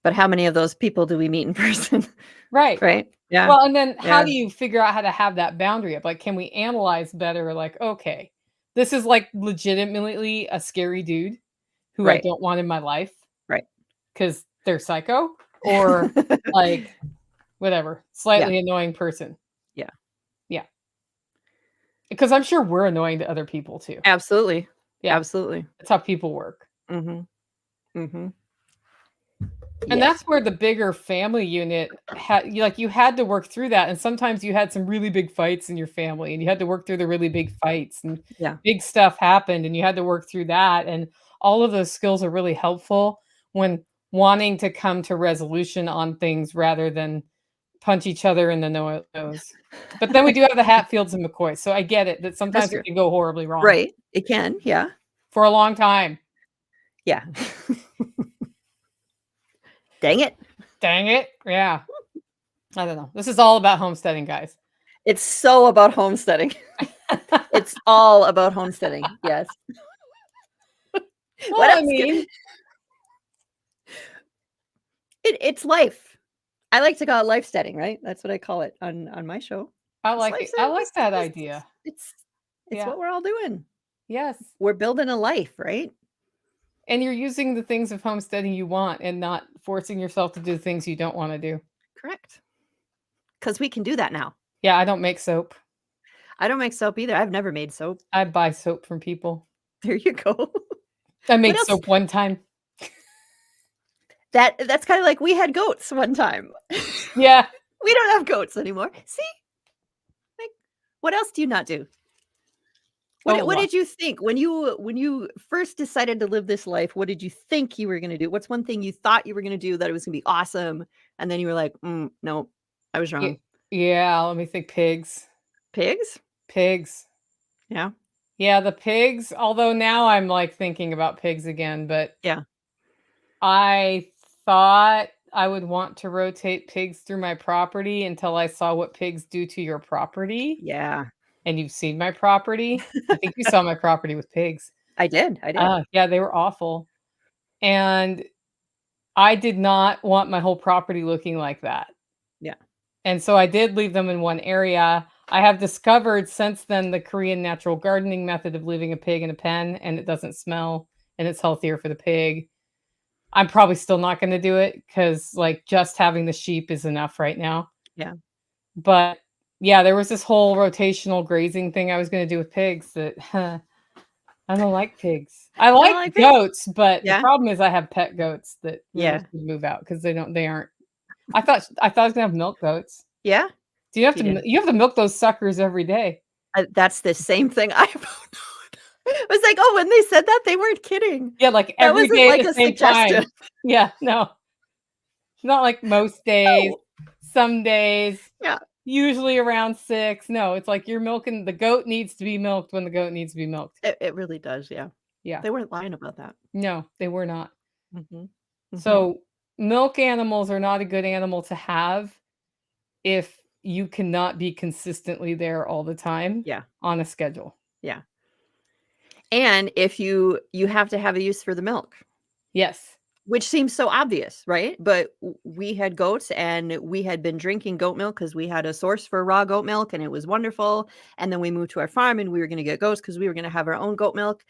But how many of those people do we meet in person? Right. Right. Yeah. Well, and then how Yeah. do you figure out how to have that boundary up? Like, can we analyze better? Like, okay, this is like legitimately a scary dude who I Right. don't want in my life Right. because they're psycho, or like whatever, slightly annoying person. Yeah. Yeah. Because I'm sure we're annoying to other people too. Absolutely. Yeah. Absolutely. That's how people work. Mm-hmm. Mm-hmm. And Yes. that's where the bigger family unit you had to work through that. And sometimes you had some really big fights in your family, and you had to work through the really big fights, and Yeah. big stuff happened, and you had to work through that. And all of those skills are really helpful when wanting to come to resolution on things rather than punch each other in the nose. But then we do have the Hatfields and McCoys. So I get it that That's sometimes true. it can go horribly wrong Right. It can. Yeah. for a long time. Yeah. Dang it. Dang it. Yeah. I don't know. This is all about homesteading, guys. It's so about homesteading. It's all about homesteading. Yes. Well, What I else? mean, It's life. I like to call it lifesteading, right? That's what I call it on my show. I It's like it. I lifesteading. like that idea. It's Yeah. what we're all doing. Yes. We're building a life, right? And you're using the things of homesteading you want, and not forcing yourself to do things you don't want to do. Correct. Because we can do that now. Yeah, I don't make soap. I don't make soap either. I've never made soap. I buy soap from people. There you go. I made else? soap one time. That's kind of like we had goats one time. Yeah. We don't have goats anymore. See? Like, what else do you not do? Oh, What did you think when you first decided to live this life? What did you think you were gonna do? What's one thing you thought you were gonna do that it was gonna be awesome, and then you were like, no, I was wrong." yeah, let me think. Pigs. Pigs? Pigs. Yeah, Yeah, the pigs, although now I'm, like, thinking about pigs again, but yeah, I thought I would want to rotate pigs through my property until I saw what pigs do to your property, yeah. and you've seen my property. I think you saw my property with pigs. I did. Yeah, they were awful, and I did not want my whole property looking like that, Yeah, and so I did leave them in one area. I have discovered since then the Korean natural gardening method of leaving a pig in a pen, and it doesn't smell, and it's healthier for the pig. I'm probably still not gonna do it because, like, just having the sheep is enough right now. yeah. But, yeah, there was this whole rotational grazing thing I was gonna do with pigs that I don't like pigs. I You don't like like pigs? goats, but the Yeah, problem is I have pet goats that really yeah, should move out because they aren't. I thought I was gonna have milk goats. yeah. Do you have You to did. you have to milk those suckers every day. That's the same thing I found out. I was like, "Oh, when they said that, they weren't kidding. Yeah, like, That every wasn't day at like the a same suggestion." time. Yeah, no. Not like most days, No. some days, Yeah, usually around 6. No, it's like you're milking the goat needs to be milked when the goat needs to be milked. it really does, yeah. Yeah. They weren't lying about that. No, they were not. Mhm, mhm. So, milk animals are not a good animal to have if you cannot be consistently there all the time Yeah, on a schedule. yeah. And if you have to have a use for the milk, Yes. which seems so obvious, right? But we had goats and we had been drinking goat milk because we had a source for raw goat milk and it was wonderful. And then we moved to our farm and we were going to get goats because we were going to have our own goat milk.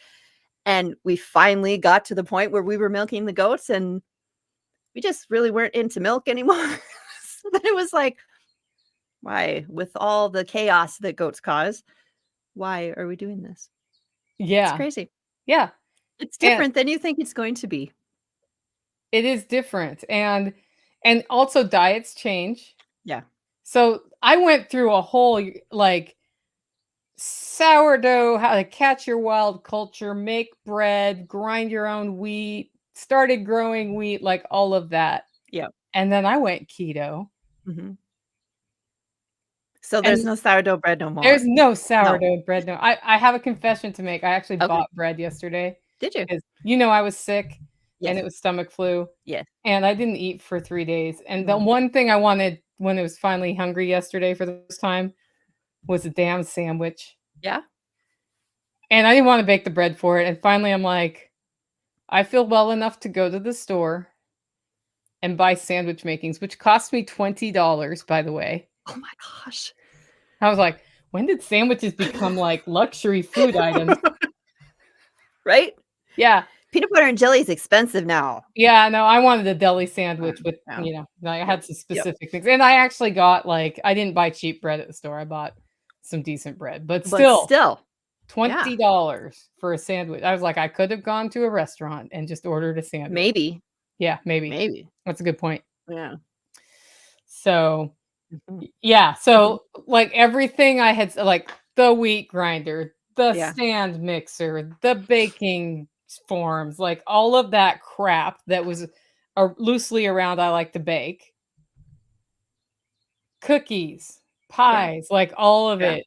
And we finally got to the point where we were milking the goats and we just really weren't into milk anymore. So then it was like, why, with all the chaos that goats cause, why are we doing this? It's Yeah. crazy. Yeah. It's And different than you think it's going to be. it is different, and also diets change. Yeah. So, I went through a whole, like, sourdough, how to catch your wild culture, make bread, grind your own wheat, started growing wheat, like, all of that, Yeah. and then I went keto, Mhm. So there's and no sourdough bread no there's more. no No. sourdough bread, no. I have a confession to make. I actually Okay. bought bread yesterday Did you? because I was sick, and Yes. it was stomach flu, Yes. and I didn't eat for 3 days, and the Mm. one thing I wanted when I was finally hungry yesterday for the first time was a damn sandwich, Yeah. and I didn't wanna bake the bread for it, and finally, I'm like, I feel well enough to go to the store and buy sandwich makings, which cost me $20, by the way. Oh my gosh. I was like, "When did sandwiches become, like, luxury food items?" Right? Yeah. Peanut butter and jelly is expensive now. Yeah, no, I wanted a deli sandwich with, Yeah. I Yep. had some Yep. specific things, and I actually got, like, I didn't buy cheap bread at the store, I bought some decent bread, but But still, still, yeah, $20 for a sandwich. I was like, I could have gone to a restaurant and just ordered a sandwich. maybe, Yeah, maybe. maybe. That's a good point. Yeah. So, Mhm. yeah, Mhm. so, like, everything I had like, the wheat grinder, the Yeah. stand mixer, the baking forms, like, all of that crap that was, loosely around I like to bake, cookies, Yeah. pies, like, all of Yeah. it,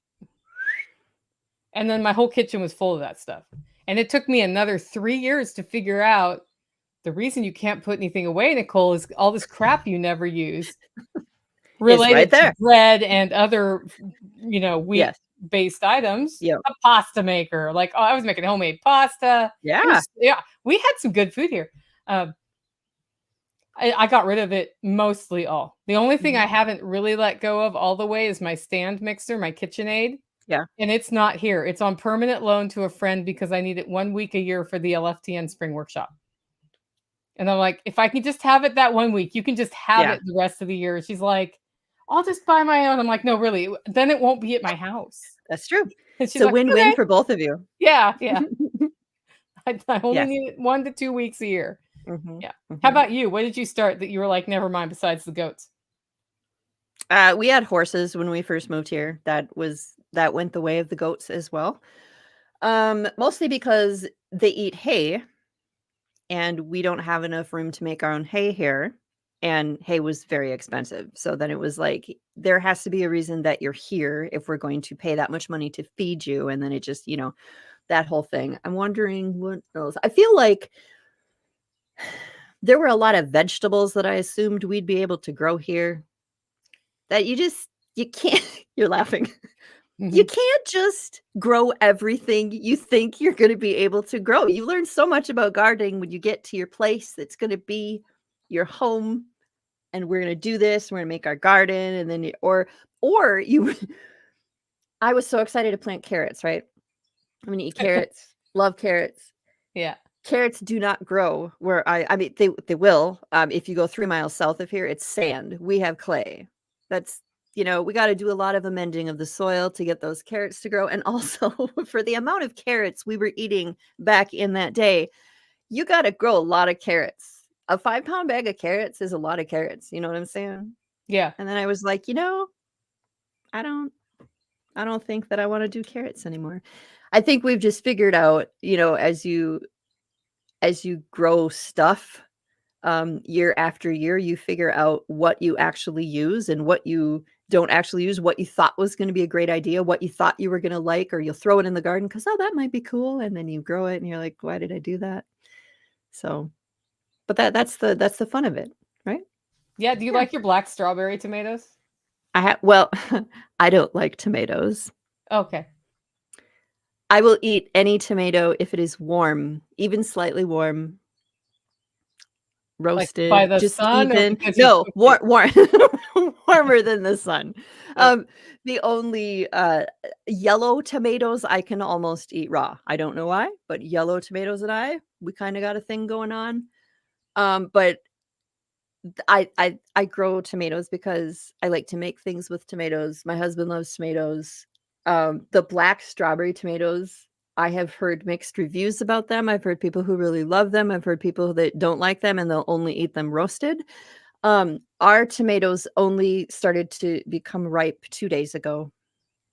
and then my whole kitchen was full of that stuff, and it took me another 3 years to figure out the reason you can't put anything away, Nicole, is all this crap you never use Is right related to there. bread and other, Yes. wheat-based items. Yep. A pasta maker, like, oh, I was making homemade pasta. Yeah. Yeah, we had some good food here. Um, I got rid of it mostly all. The only thing Mhm. I haven't really let go of all the way is my stand mixer, my KitchenAid, Yeah. and it's not here. It's on permanent loan to a friend because I need it 1 week a year for the LFTN spring workshop. And I'm like, "If I can just have it that 1 week, you can just have Yeah. it the rest of the year." She's like, "I'll just buy my own." I'm like, "No, really, then it won't be at my house." That's true. And It's she's a like, win-win "Okay." for both of you. Yeah, yeah. I only Yes. need it 1 to 2 weeks a year. Mhm. Yeah. How Mhm. about you? What did you start that you were like, "Never mind, besides the goats?" We had horses when we first moved here. That went the way of the goats as well. Mostly because they eat hay, and we don't have enough room to make our own hay here, and hay was very expensive. So then it was like, there has to be a reason that you're here if we're going to pay that much money to feed you, and then it just, that whole thing. I'm wondering what else. I feel like there were a lot of vegetables that I assumed we'd be able to grow here that you can't you're laughing. You Mhm. can't just grow everything you think you're gonna be able to grow. You learn so much about gardening when you get to your place that's gonna be your home, and we're gonna do this, we're gonna make our garden, and then or you I was so excited to plant carrots, right? I'm gonna eat carrots, love carrots. Yeah. Carrots do not grow where I mean, they will, if you go 3 miles south of here, it's sand. We have clay. That's we gotta do a lot of amending of the soil to get those carrots to grow, and also for the amount of carrots we were eating back in that day, you gotta grow a lot of carrots. A 5-pound bag of carrots is a lot of carrots, you know what I'm saying? Yeah. And then I was like, I don't I don't think that I wanna do carrots anymore. I think we've just figured out, as you grow stuff, year after year, you figure out what you actually use and what you don't actually use, what you thought was going to be a great idea, what you thought you were going to like, or you'll throw it in the garden because, oh, that might be cool. And then you grow it and you're like, why did I do that? So, but that's the fun of it, right? Yeah. Do you Yeah. like your black strawberry tomatoes? Well, I don't like tomatoes. Okay. I will eat any tomato if it is warm, even slightly warm, Like by roasted, the just sun or even because you no, cooked it? warmer than the sun. Oh, The only, yellow tomatoes I can almost eat raw. I don't know why, but yellow tomatoes and we kinda got a thing going on. But I grow tomatoes because I like to make things with tomatoes. My husband loves tomatoes. The black strawberry tomatoes, I have heard mixed reviews about them. I've heard people who really love them. I've heard people that don't like them and they'll only eat them roasted. Our tomatoes only started to become ripe 2 days ago.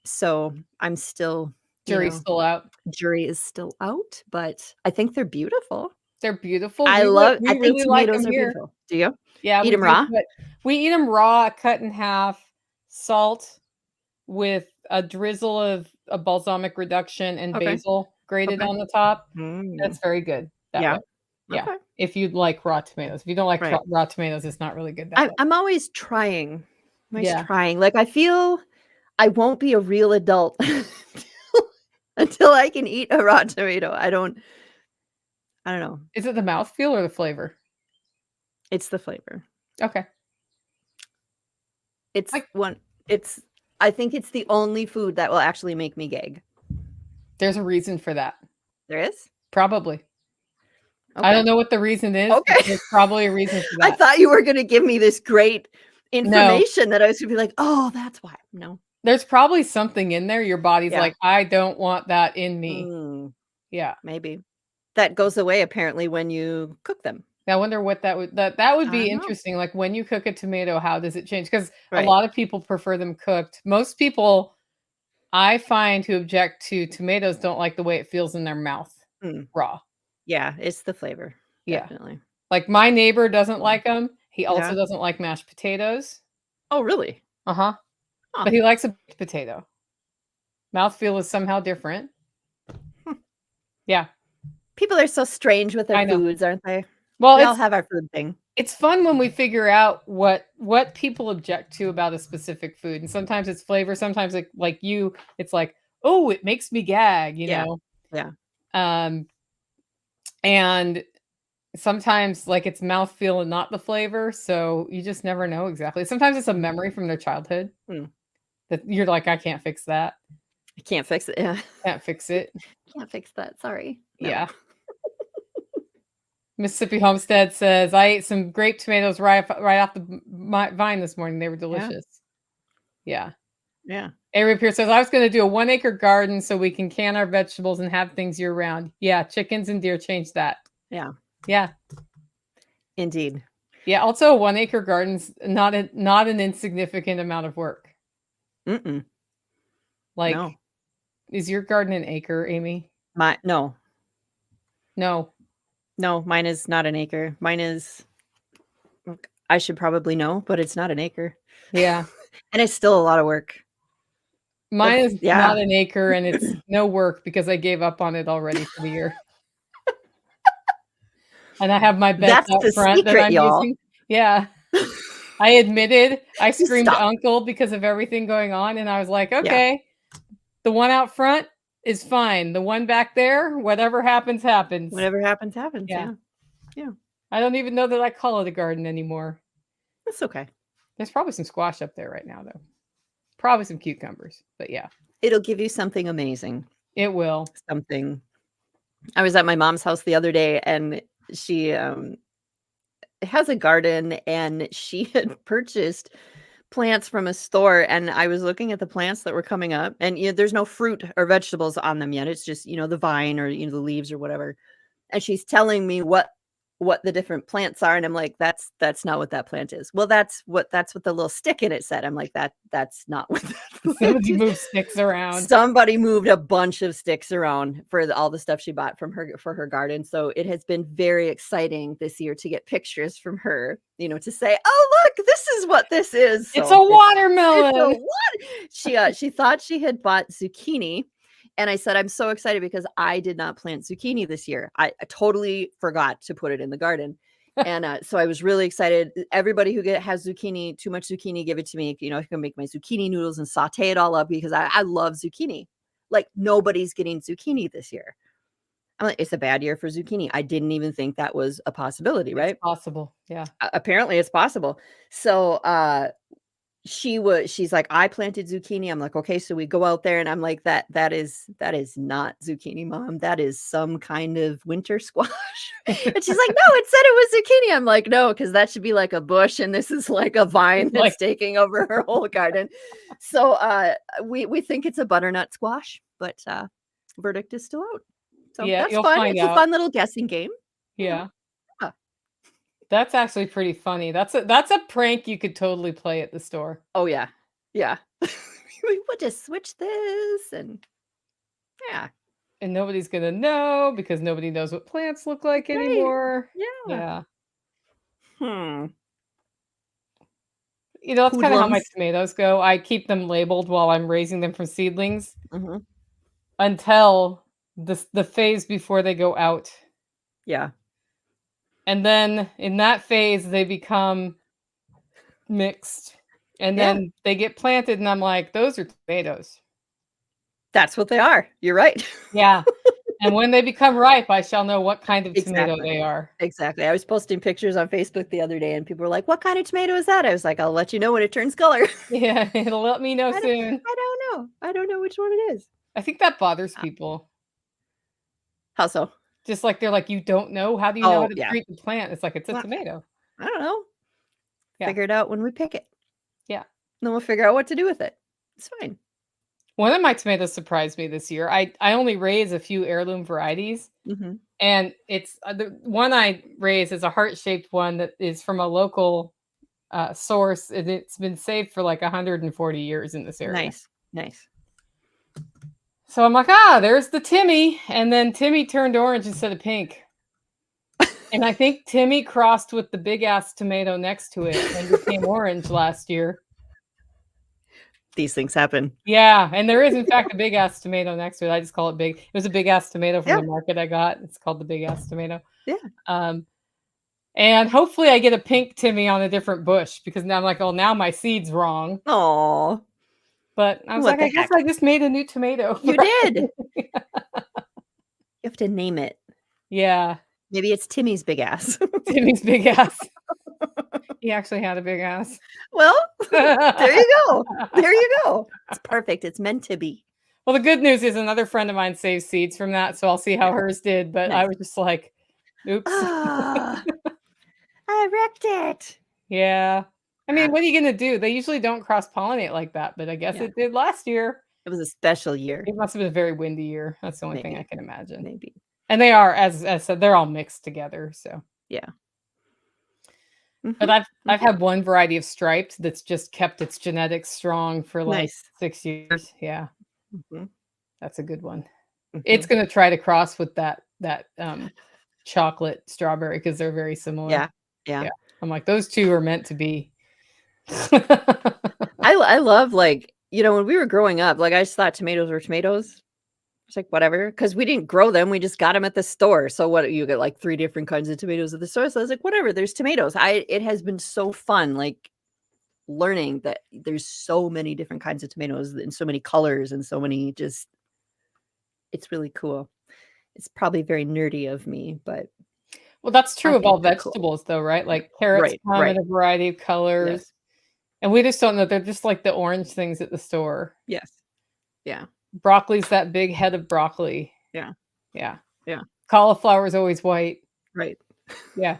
So I'm still, jury's still out. jury is still out, but I think they're beautiful. They're beautiful. I We think really like tomatoes them are here. beautiful. Do you? Yeah, Eat we them do, raw? but we eat them raw, cut in half, salt with a drizzle of a balsamic reduction and Okay. basil grated Okay. on the top. That's Mm. very good that Yeah. way. Yeah, Okay. if you'd like raw tomatoes. If you don't like Right. raw tomatoes, it's not really good that I'm way. I'm always trying. I'm always Yeah. trying. Like, I feel I won't be a real adult until I can eat a raw tomato. I don't know. Is it the mouthfeel or the flavor? It's the flavor. Okay. It's Like, one it's I think it's the only food that will actually make me gag. there's a reason for that. There is? Probably. I Okay. don't know what the reason is, but Okay. there's probably a reason for I that. thought you were gonna give me this great No, information that I was gonna be like, "Oh, that's why." No. there's probably something in there. Your body's Yeah. like, "I don't want that in me." Mm, Yeah. maybe. That goes away apparently when you cook them. I wonder what that would I be don't know. interesting, like, when you cook a tomato, how does it change? Because a Right. lot of people prefer them cooked. Most people I find who object to tomatoes don't like the way it feels in their mouth Mm. raw. Yeah, it's the flavor, Yeah. definitely. Like, my neighbor doesn't Mm. like them. He also Yeah? doesn't like mashed potatoes. Oh, really? Uh-huh. Huh. But he likes a baked potato. Mouthfeel is somehow different. Hmm. Yeah, People are so strange with their I know. foods, aren't they? Well, We all have our food thing. it's fun when we figure out what people object to about a specific food, and sometimes it's flavor, sometimes like you, it's like, "Oh, it makes me gag," you Yeah. know? Yeah. Um, and sometimes, like, it's mouthfeel and not the flavor, so you just never know exactly. Sometimes it's a Mm. memory from their childhood Mm. that you're like, "I can't fix that. I can't fix it. Yeah. Can't fix it." Can't fix that, sorry. No. Yeah. Mississippi Homestead says, "I ate some grape tomatoes right off the vine this morning. They were Yeah. delicious." Yeah. Yeah. Avery Pierce says, "I was gonna do a 1-acre garden so we can can our vegetables and have things year round." Yeah, chickens and deer change that. Yeah. Yeah. Indeed. Yeah, also a 1-acre garden's not an insignificant amount of work. Mm-mm. Like, No. is your garden an acre, Amy? No, No. no, mine is not an acre. Mine is, I should probably know, but it's not an acre. Yeah. And it's still a lot of work. Mine is Yeah. not an acre, and it's no work because I gave up on it already for the year. And I have my beds That's out the front that secret, I'm y'all. using. Yeah. I admitted I You screamed stop. uncle because of everything going on, and I was like, Yeah. "Okay, the one out front is fine. The one back there, whatever happens, happens." Whatever happens, happens. Yeah. Yeah. Yeah. I don't even know that I call it a garden anymore. That's okay. There's probably some squash up there right now, though. Probably some cucumbers, but yeah, It'll give you something amazing. it will. Something. I was at my mom's house the other day, and she has a garden, and she had purchased plants from a store, and I was looking at the plants that were coming up, and there's no fruit or vegetables on them yet. It's just, the vine or the leaves or whatever. And she's telling me what the different plants are, and I'm like, that's not what that plant is. Well, that's what the little stick in it said. I'm like, that's not what that plant Somebody is. moves sticks around. Somebody moved a bunch of sticks around for all the stuff she bought from her for her garden. So it has been very exciting this year to get pictures from her, to say, "Oh, look, this is what this is." It's So a watermelon. she thought she had bought zucchini, and I said, "I'm so excited because I did not plant zucchini this year. I totally forgot to put it in the garden." And so I was really excited. Everybody who has zucchini, too much zucchini, give it to me. I can make my zucchini noodles and saute it all up because I love zucchini. Like, nobody's getting zucchini this year. I'm like, it's a bad year for zucchini. I didn't even think that was a possibility, right? It's possible. Yeah. Apparently it's possible. So she's like, I planted zucchini. I'm like, okay. So we go out there, and I'm like, that is not zucchini, Mom. That is some kind of winter squash. And she's like, no, it said it was zucchini. I'm like, no, because that should be like a bush, and this is like a vine that's Like, taking over her whole garden. So we think it's a butternut squash, but verdict is still out. So yeah, that's you'll fun. find It's a out. fun little guessing game. Yeah. Yeah. That's actually pretty funny. That's a prank you could totally play at the store. Oh yeah. Yeah. We'll just switch this, and yeah. And nobody's gonna know because nobody knows what plants look like Right. anymore. Yeah. Yeah. Hmm. That's kinda how my Hoodlums. tomatoes go. I keep them labeled while I'm raising them from seedlings Mhm. until the phase before they go out. Yeah. And then in that phase, they become mixed. And Yeah. then they get planted, and I'm like, "Those are tomatoes." That's what they are. You're right. Yeah. And when they become ripe, I shall know what kind of tomato Exactly. they are. Exactly. I was posting pictures on Facebook the other day, and people were like, "What kind of tomato is that?" I was like, "I'll let you know when it turns color." Yeah, it'll let me know I don't soon. I don't know. I don't know which one it is. I think that bothers Uh, people. How so? Just like they're like, "You don't know? How do you know how Oh, to yeah. treat the plant?" It's like, "It's a Well, tomato." I don't know. Yeah. Figure it out when we pick it. Yeah. Then we'll figure out what to do with it. It's fine. One of my tomatoes surprised me this year. I only raise a few heirloom varieties, Mhm. and it's the one I raise is a heart-shaped one that is from a local, source, and it's been saved for, like, 140 years in this area. Nice. Nice. So I'm like, there's the Timmy," and then Timmy turned orange instead of pink. And I think Timmy crossed with the big ass tomato next to it and became orange last year. These things happen. Yeah, and there is in fact a big ass tomato next to it. I just call it big. It was a big ass tomato from Yeah. the market I got. It's called the big ass tomato. Yeah. Um, and hopefully I get a pink Timmy on a different bush because now I'm like, oh, now my seed's wrong. Aw. But I was What like, the I guess heck? I just made a new tomato. You did. You have to name it. Yeah, Maybe it's Timmy's big ass. Timmy's big ass. He actually had a big ass. Well, there you go. There you go. It's perfect. It's meant to be. Well, the good news is another friend of mine saved seeds from that, so I'll see how Yeah. hers did, but I Nice. was just like, "Oops." Ah, I wrecked it. Yeah. I mean, Ah, what are you gonna do? They usually don't cross-pollinate like that, but I guess yeah. it did last year. It was a special year. It must have been a very windy year. That's the only thing I Maybe. can imagine. Maybe. And they are, as I said, they're all mixed together, so. Yeah. But Mhm. I've Mhm. had one variety of striped that's just kept its genetics strong for, like, Nice. 6 years. Yeah, Mhm. that's a good one. It's Mhm. gonna try to cross with that chocolate strawberry because they're very similar. Yeah. Yeah. Yeah. I'm like, those 2 are meant to be. I love, like, when we were growing up, like, I just thought tomatoes were tomatoes. It's like, whatever, because we didn't grow them, we just got them at the store. So what, you get, like, 3 different kinds of tomatoes at the store, so I was like, "Whatever, there's tomatoes." It has been so fun, like, learning that there's so many different kinds of tomatoes and so many colors and so many just it's really cool. It's probably very nerdy of me, but Well, that's I true of think all they're cool. vegetables though, right? Like carrots Right, come in right. a variety of Yes, colors, and we just don't know. They're just like the orange things at the store. yes. Yeah, Broccoli's that big head of broccoli. yeah, Yeah. yeah, Cauliflower's always white. right. Yeah.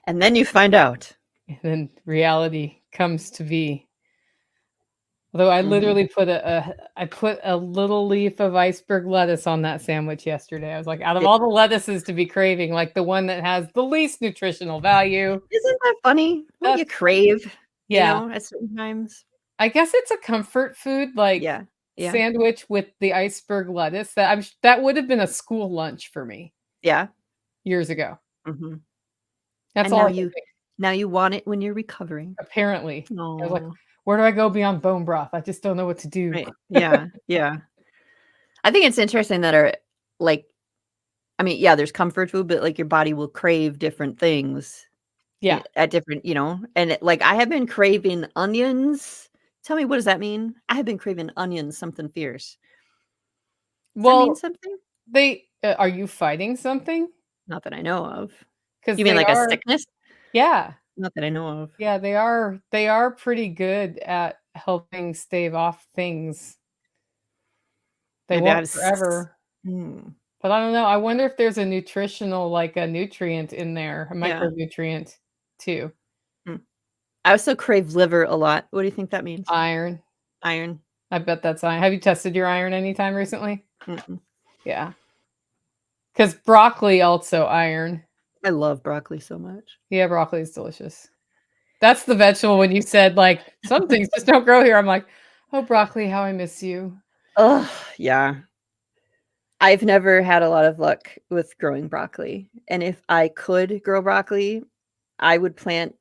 And then you find out. And then reality comes to be. Although I Mhm. literally I put a little leaf of iceberg lettuce on that sandwich yesterday. I was like, out of Yeah. all the lettuces to be craving, like the one that has the least nutritional value. Isn't that funny? What you That's crave, yeah. at certain times? I guess it's a comfort food, like Yeah, yeah, sandwich with the iceberg lettuce that would have been a school lunch for me yeah. years ago. Mhm. That's And all I could think, now you want it when you're recovering. apparently. I was like, Oh, where do I go beyond bone broth? I just don't know what to do. right. Yeah, yeah. I think it's interesting that like I mean, yeah, there's comfort food, but, like, your body will crave different things Yeah. at different and like, I have been craving onions. Tell me, what does that mean? I have been craving onions something fierce. Does that mean Well, something? are you fighting something? Not that I know of. Because You mean they like a are sickness? yeah. Not that I know of. Yeah, they are pretty good at helping stave off things. They Maybe won't I've s forever, hmm, but I don't know. I wonder if there's a nutritional like a nutrient in there, a yeah, micronutrient too. hmm. I also crave liver a lot. What do you think that means? Iron. Iron. I bet that's iron. Have you tested your iron anytime recently? Mm-mm. Yeah, because broccoli also iron. I love broccoli so much. Yeah, broccoli is delicious. That's the vegetable when you said, like, "Some things just don't grow here." I'm like, "Oh, broccoli, how I miss you." Ugh, yeah. I've never had a lot of luck with growing broccoli, and if I could grow broccoli, I would plant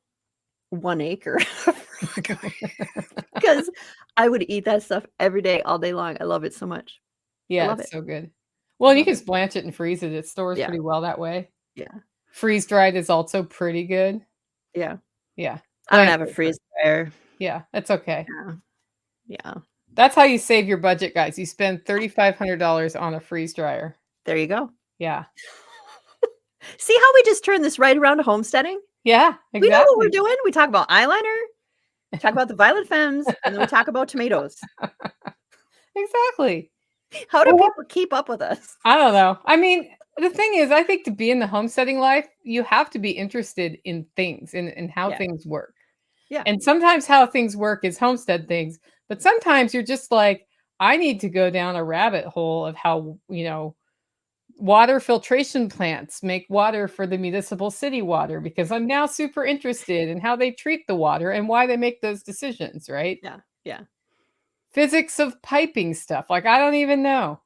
1 acre of broccoli because I would eat that stuff every day, all day long. I love it so much. I Yeah, love it's it. so good. I Well, you love can it. just blanch it and freeze it. It stores Yeah, pretty well that way. yeah, Freeze dried is also pretty good. yeah. Yeah, I don't blanch have a it first. freeze dryer. Yeah, it's okay. Yeah, yeah. That's how you save your budget, guys. You spend $3,500 on a freeze dryer. There you go. Yeah. See how we just turned this right around to homesteading? Yeah, We know what we're exactly. doing. We talk about eyeliner, talk about the violet femmes, and then we talk about tomatoes. Exactly. How do Well, what people keep up with us? I don't know. I mean, the thing is, I think to be in the homesteading life, you have to be interested in things and how Yeah, things work. yeah, And sometimes how things work is homestead things, but sometimes you're just like, I need to go down a rabbit hole of how, water filtration plants make water for the municipal city water because I'm now super interested in how they treat the water and why they make those decisions, right? yeah, yeah. Physics of piping stuff. Like, I don't even know.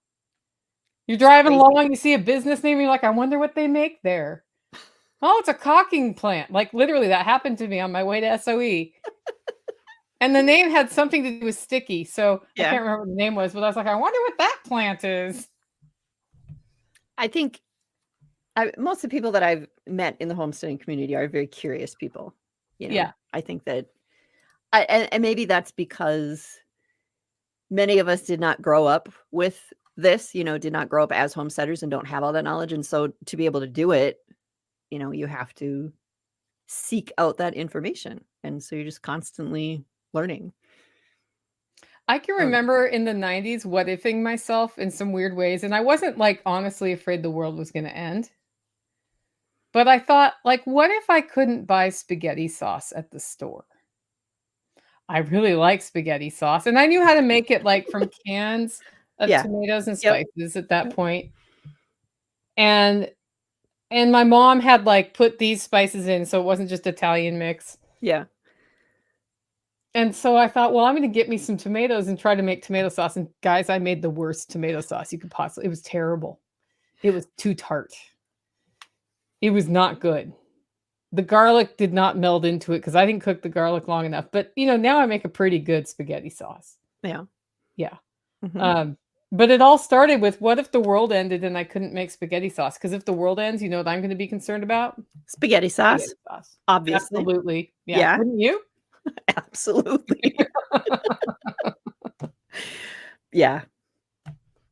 You're It's driving crazy. along, you see a business name, you're like, I wonder what they make there. Oh, it's a caulking plant. Like, literally, that happened to me on my way to SOE. And the name had something to do with sticky. So I Yeah. can't remember what the name was, but I was like, I wonder what that plant is. I think most of the people that I've met in the homesteading community are very curious people. Yeah. I think that and maybe that's because many of us did not grow up with this, did not grow up as homesteaders and don't have all that knowledge. And so to be able to do it, you have to seek out that information. And so you're just constantly learning. I can Learning. remember in the 90s what ifing myself in some weird ways. And I wasn't like honestly afraid the world was going to end. But I thought, like, what if I couldn't buy spaghetti sauce at the store? I really like spaghetti sauce. And I knew how to make it like from cans of Yeah. tomatoes and Yep. spices at that Yep. point. And and my mom had like put these spices in so it wasn't just Italian mix. Yeah. And so I thought, well, I'm going to get me some tomatoes and try to make tomato sauce. And guys, I made the worst tomato sauce you could possibly. It was terrible. It was too tart. It was not good. The garlic did not meld into it because I didn't cook the garlic long enough. But now I make a pretty good spaghetti sauce. Yeah. Yeah. Mhm. But it all started with, what if the world ended and I couldn't make spaghetti sauce? Because if the world ends, you know what I'm going to be concerned about? Spaghetti sauce, Spaghetti sauce. obviously. Absolutely. Yeah. Yeah. Wouldn't you? Absolutely. Yeah.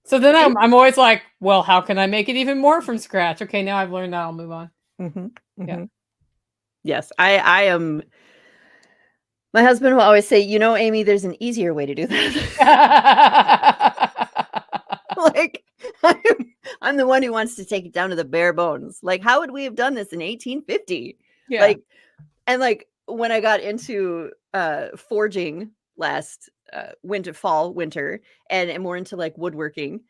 So then I'm always like, well, how can I make it even more from scratch? Okay, now I've learned that. I'll move on. Mhm. Yeah. Mhm. Yes, I am. My husband will always say, Amy, there's an easier way to do that. Like, I'm the one who wants to take it down to the bare bones. Like, how would we have done this in 1850? Yeah. Like, and like when I got into forging last winter, and more into like woodworking.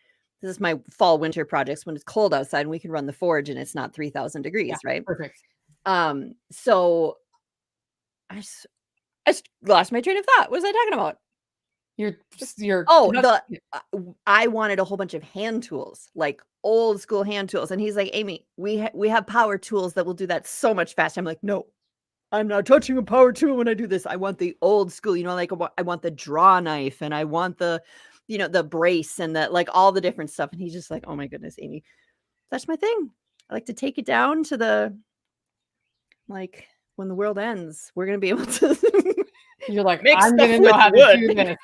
This is my fall winter projects when it's cold outside and we can run the forge and it's not 3,000 degrees, Yeah, right? perfect. So I lost my train of thought. What was I talking about? I wanted a whole bunch of hand tools, like old school hand tools. And he's like, Amy, we have power tools that will do that so much faster. I'm like, no, I'm not touching a power tool when I do this. I want the old school, like I want the draw knife and I want the, the brace and the, like all the different stuff. And he's just like, oh my goodness, Amy, that's my thing. I like to take it down to the, like, when the world ends, we're going to be able to. You're like, make I'm stuff going to know with how wood. to do this.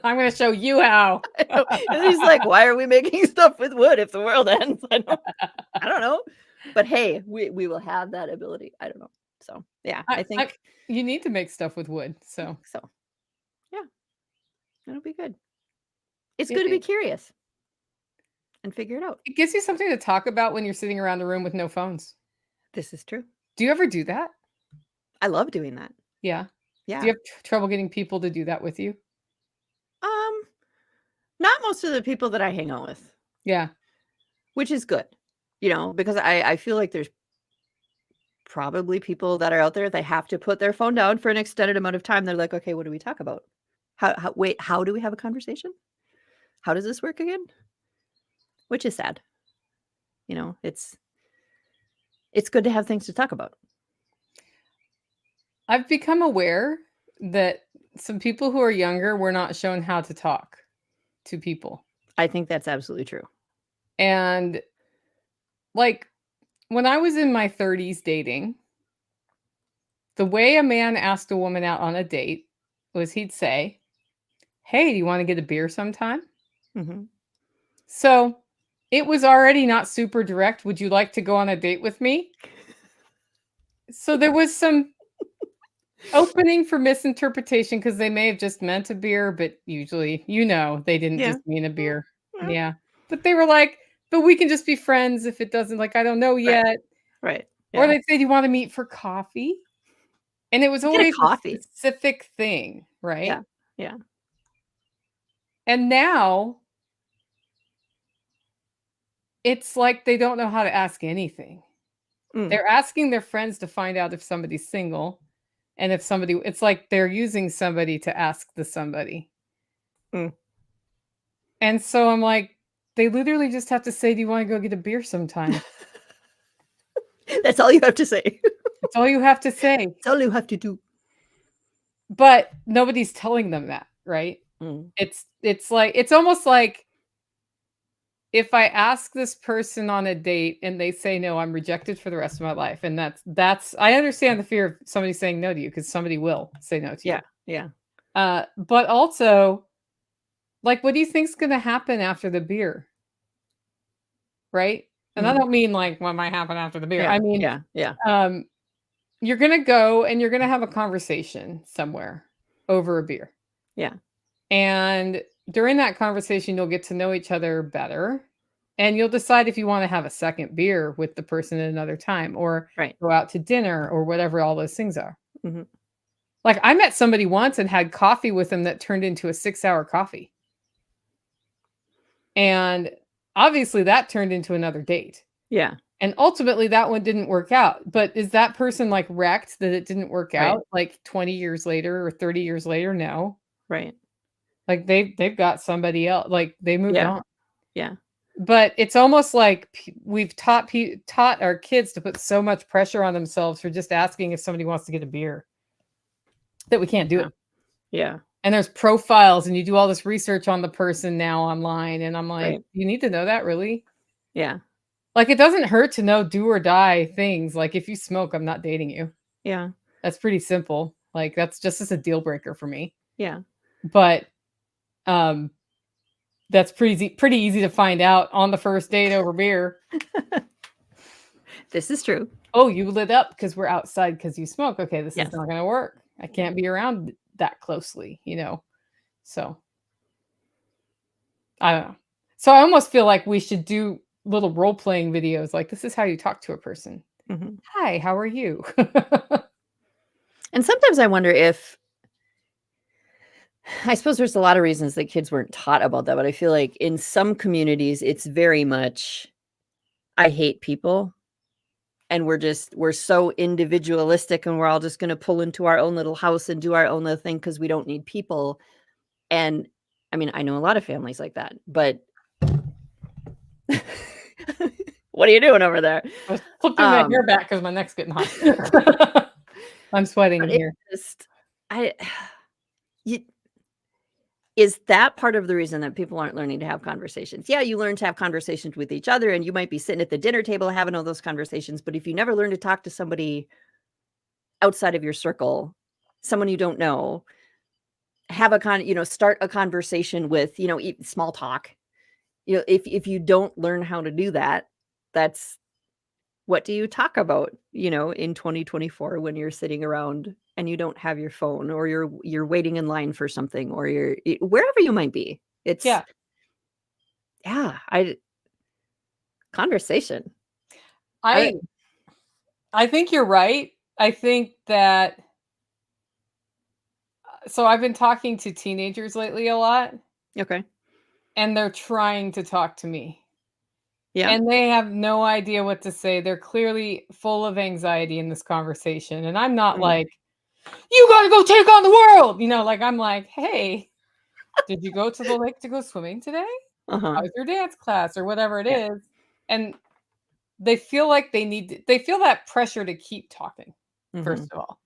I'm going to show you how. And he's like, why are we making stuff with wood if the world ends? I don't know. But hey, we will have that ability. I don't know. So yeah, I think you need to make stuff with wood. So yeah, it'll be good. It's good to be curious and figure it out. It gives you something to talk about when you're sitting around the room with no phones. This is true. Do you ever do that? I love doing that. Yeah. Yeah. Do you have trouble getting people to do that with you? Not most of the people that I hang out with. Yeah. Which is good, because I feel like there's probably people that are out there, they have to put their phone down for an extended amount of time. They're like, okay, what do we talk about? How do we have a conversation? How does this work again? Which is sad. It's good to have things to talk about. I've become aware that some people who are younger were not shown how to talk to people. I think that's absolutely true. And like when I was in my 30s dating, the way a man asked a woman out on a date was he'd say, hey, do you want to get a beer sometime? Mm-hmm. So it was already not super direct. Would you like to go on a date with me? So there was some opening for misinterpretation because they may have just meant a beer, but usually, they didn't just mean a beer. Yeah. But they were like, but we can just be friends if it doesn't, like, I don't know yet. Right. Yeah. Or they'd say, do you want to meet for coffee? And it was always a specific thing, right? Yeah. Yeah. And now it's like they don't know how to ask anything. They're asking their friends to find out if somebody's single. And if it's like they're using somebody to ask the somebody. And so I'm like, they literally just have to say, do you want to go get a beer sometime? That's all you have to say. That's all you have to say. That's all you have to do. But nobody's telling them that, right? It's like, it's almost like if I ask this person on a date and they say no, I'm rejected for the rest of my life. And that's I understand the fear of somebody saying no to you because somebody will say no to you. Yeah. But also, like, what do you think's going to happen after the beer? Right? And I don't mean like what might happen after the beer. Yeah. I mean, you're going to go and you're going to have a conversation somewhere over a beer. Yeah. And during that conversation, you'll get to know each other better. And you'll decide if you want to have a second beer with the person at another time or go out to dinner or whatever all those things are. Mm-hmm. Like I met somebody once and had coffee with them that turned into a 6-hour coffee. And obviously that turned into another date. Yeah. And ultimately that one didn't work out. But is that person like wrecked that it didn't work Right. out like 20 years later or 30 years later? No. Right. Like they've got somebody else. Like they moved Yeah. on. Yeah. But it's almost like we've taught our kids to put so much pressure on themselves for just asking if somebody wants to get a beer that we can't do Yeah. it. Yeah. And there's profiles and you do all this research on the person now online. And I'm like, Right. you need to know that really? Yeah. Like it doesn't hurt to know do or die things. Like if you smoke, I'm not dating you. Yeah. That's pretty simple. Like that's just as a deal breaker for me. Yeah. But um that's pretty easy to find out on the first date over beer. This is true. Oh, you lit up because we're outside because you smoke. Okay, this Yes. is not going to work. I can't be around that closely, So I don't know. So I almost feel like we should do little role playing videos. Like this is how you talk to a person. Mm-hmm. Hi, how are you? And sometimes I wonder if, I suppose there's a lot of reasons that kids weren't taught about that, but I feel like in some communities, it's very much, I hate people. And we're so individualistic and we're all just going to pull into our own little house and do our own little thing because we don't need people. And I mean, I know a lot of families like that, but what are you doing over there? I was flipping my hair back because my neck's getting hot. I'm sweating in here. Is that part of the reason that people aren't learning to have conversations? Yeah, you learn to have conversations with each other and you might be sitting at the dinner table having all those conversations. But if you never learn to talk to somebody outside of your circle, someone you don't know, have start a conversation with, small talk. If you don't learn how to do that, that's what do you talk about, in 2024 when you're sitting around and you don't have your phone or you're waiting in line for something or you're wherever you might be. It's conversation. I think you're right. I think that so I've been talking to teenagers lately a lot. Okay. And they're trying to talk to me. Yeah. And they have no idea what to say. They're clearly full of anxiety in this conversation. And I'm not like, you got to go take on the world. Like I'm like, hey, did you go to the lake to go swimming today? How was your dance class or whatever it is? And they feel like they feel that pressure to keep talking, first of all.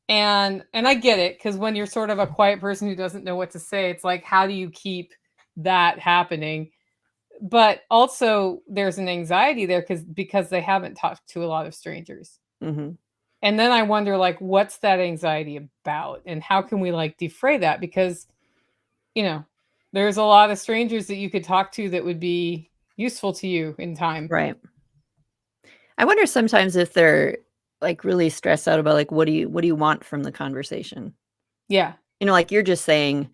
And I get it, because when you're sort of a quiet person who doesn't know what to say, it's like, how do you keep that happening? But also there's an anxiety there because they haven't talked to a lot of strangers. And then I wonder, like, what's that anxiety about? And how can we like defray that? Because, there's a lot of strangers that you could talk to that would be useful to you in time. Right. I wonder sometimes if they're like really stressed out about like, what do you want from the conversation? Yeah. Like you're just saying,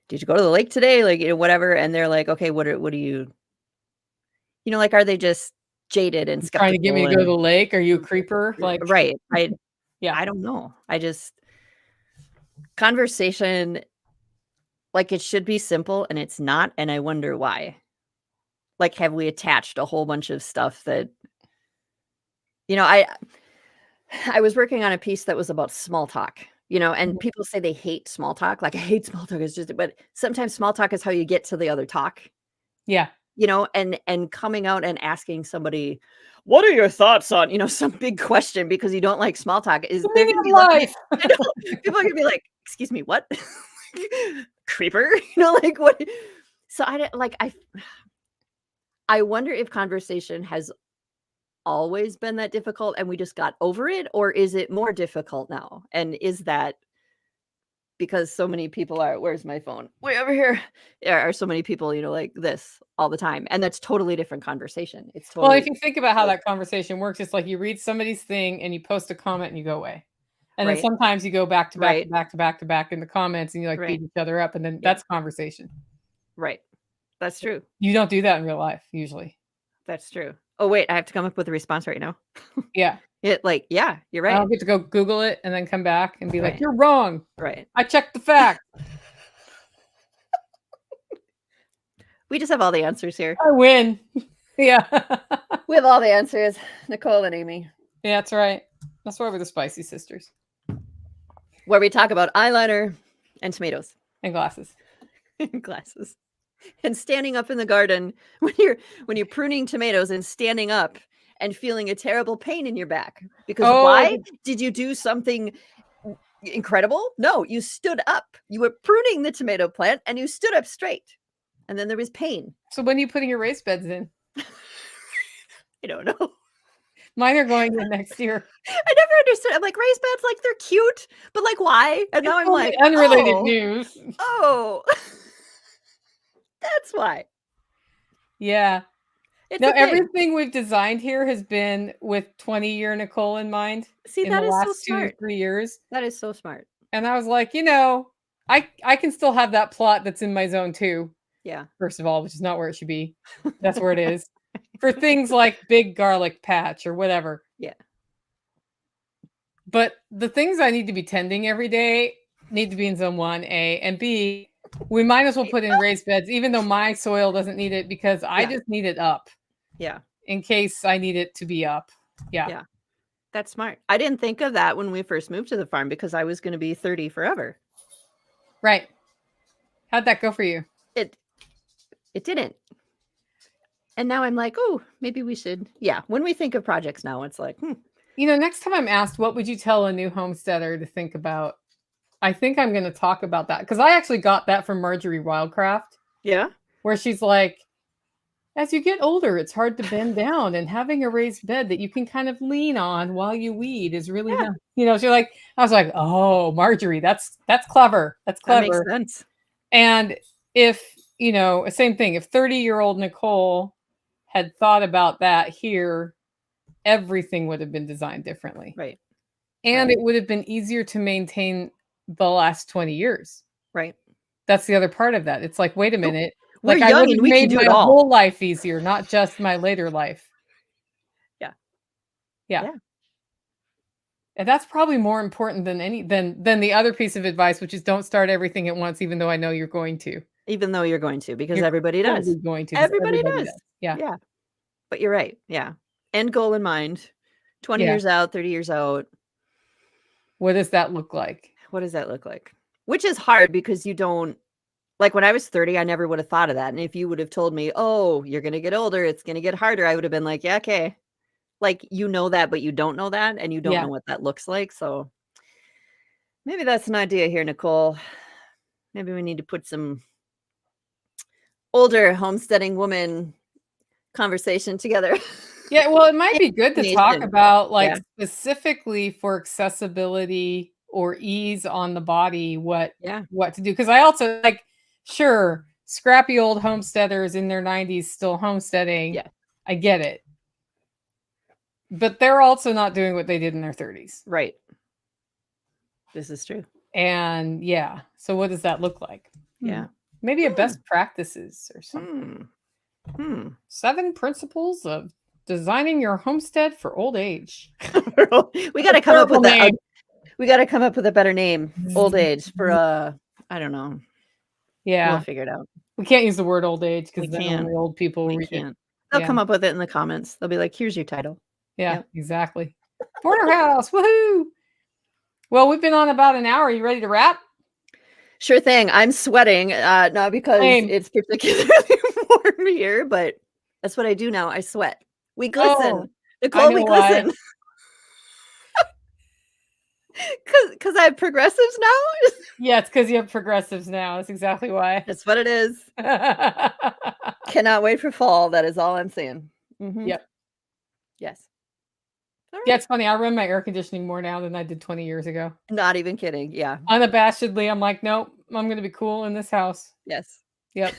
did you go to the lake today? Like, whatever. And they're like, okay, what do you, like, are they just jaded and skeptical? Trying to get me to go to the lake? Are you a creeper? Like, right. I I don't know. Conversation, like it should be simple and it's not. And I wonder why. Like, have we attached a whole bunch of stuff that, I was working on a piece that was about small talk, and people say they hate small talk. Like, I hate small talk. It's just, but sometimes small talk is how you get to the other talk. Yeah. And coming out and asking somebody, what are your thoughts on, some big question because you don't like small talk is they're going to be life. People are going to be like, excuse me, what? Creeper, like what? So I wonder if conversation has always been that difficult and we just got over it, or is it more difficult now? And is that because so many people where's my phone? Way over here. There are so many people, like this all the time. And that's totally different conversation. It's totally. Well, if you think about how that conversation works, it's like you read somebody's thing and you post a comment and you go away. And then sometimes you go back to back to back to back to back in the comments and you like beat each other up. And then that's conversation. Right. That's true. You don't do that in real life, usually. That's true. Oh, wait, I have to come up with a response right now. Yeah. You're right. I'll get to go Google it and then come back and be like, you're wrong. Right. I checked the fact. We just have all the answers here. I win. Yeah. We have all the answers, Nicole and Amy, Yeah, that's right. That's why we're the Spicy Sisters. where we talk about eyeliner and tomatoes And glasses. and glasses and standing up in the garden when you're pruning tomatoes and standing up and feeling a terrible pain in your back. Because Oh, why? Did you do something incredible? No, you stood up. You were pruning the tomato plant and you stood up straight. And then there was pain. so when are you putting your raised beds in? I don't know. Mine are going in next year. I never understood. I'm like, raised beds, like they're cute, but like why? And now I'm Totally like, unrelated news. oh, that's why. Yeah. It's No, a thing. everything we've designed here has been with 20-year Nicole in mind. See, in that the is so last smart. 2-3 years. That is so smart. And I was like, I can still have that plot that's in my zone too. Yeah. First of all, which is not where it should be. That's where it is. For things like big garlic patch or whatever. Yeah. But the things I need to be tending every day need to be in zone 1A and B. We might as well put in raised beds, even though my soil doesn't need it, because I just need it up. Yeah. In case I need it to be up. Yeah. Yeah. That's smart. I didn't think of that when we first moved to the farm because I was going to be 30 forever. Right. How'd that go for you? It didn't. And now I'm like, oh, maybe we should. Yeah. When we think of projects now, it's like, Next time I'm asked, what would you tell a new homesteader to think about? I think I'm going to talk about that because I actually got that from Marjorie Wildcraft. Yeah. Where she's like, as you get older, it's hard to bend down, and having a raised bed that you can kind of lean on while you weed is really nice. She's like, I was like, oh, Marjorie, that's clever. That's clever. That makes sense. And if, same thing, if 30-year-old Nicole had thought about that here, everything would have been designed differently. Right. And it would have been easier to maintain the last 20 years. Right. That's the other part of that. It's like, wait a minute. We're I young would and have we can made do my it all. whole life easier, not just my later life. Yeah. Yeah. And that's probably more important than than the other piece of advice, which is don't start everything at once, even though I know you're going to. Even though you're going to, because You're everybody does. totally going to. Everybody does. Yeah. Yeah. But you're right. Yeah. End goal in mind. 20 years out, 30 years out. What does that look like? What does that look like? Which is hard because you don't, like when I was 30, I never would have thought of that. And if you would have told me, oh, you're going to get older, it's going to get harder, I would have been like, yeah, okay. Like, you know that, but you don't know that. And you don't know what that looks like. So maybe that's an idea here, Nicole. Maybe we need to put some older homesteading woman conversation together. Yeah, well, it might be good to talk about specifically for accessibility or ease on the body, what to do. Because I also sure, scrappy old homesteaders in their 90s still homesteading. Yeah. I get it. But they're also not doing what they did in their 30s. Right. This is true. And so what does that look like? Yeah. Maybe a best practices or something. 7 principles of designing your homestead for old age. We got to come up with that. We got to come up with a better name. Old age for I don't know. Yeah, we'll figure it out. We can't use the word old age because then only old people read it. They'll come up with it in the comments. They'll be like, "Here's your title." Yeah, exactly. Porterhouse, woohoo! Well, we've been on about an hour. Are you ready to wrap? Sure thing. I'm sweating, not because it's particularly warm here, but that's what I do now. I sweat. We glisten. Nicole, we glisten. Because I have progressives now? Yeah, it's because you have progressives now. That's exactly why. That's what it is. Cannot wait for fall. That is all I'm saying. Yep. Yes. Right. Yeah, it's funny. I run my air conditioning more now than I did 20 years ago. Not even kidding. Yeah. Unabashedly, I'm like, nope, I'm going to be cool in this house. Yes. Yep.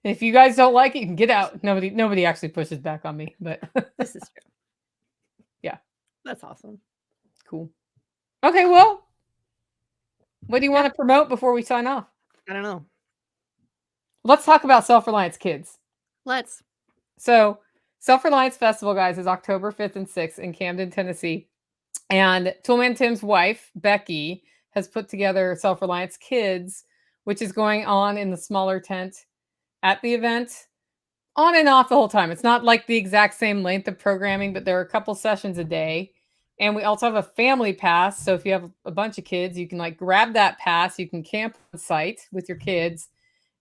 If you guys don't like it, you can get out. Nobody actually pushes back on me, but this is true. Yeah. That's awesome. Cool. Okay, well, what do you want to promote before we sign off? I don't know. Let's talk about Self-Reliance Kids. Let's. So, Self-Reliance Festival, guys, is October 5th and 6th in Camden, Tennessee. And Toolman Tim's wife, Becky, has put together Self-Reliance Kids, which is going on in the smaller tent at the event. On and off the whole time. It's not like the exact same length of programming, but there are a couple sessions a day. And we also have a family pass. So if you have a bunch of kids, you can like grab that pass. You can camp on site with your kids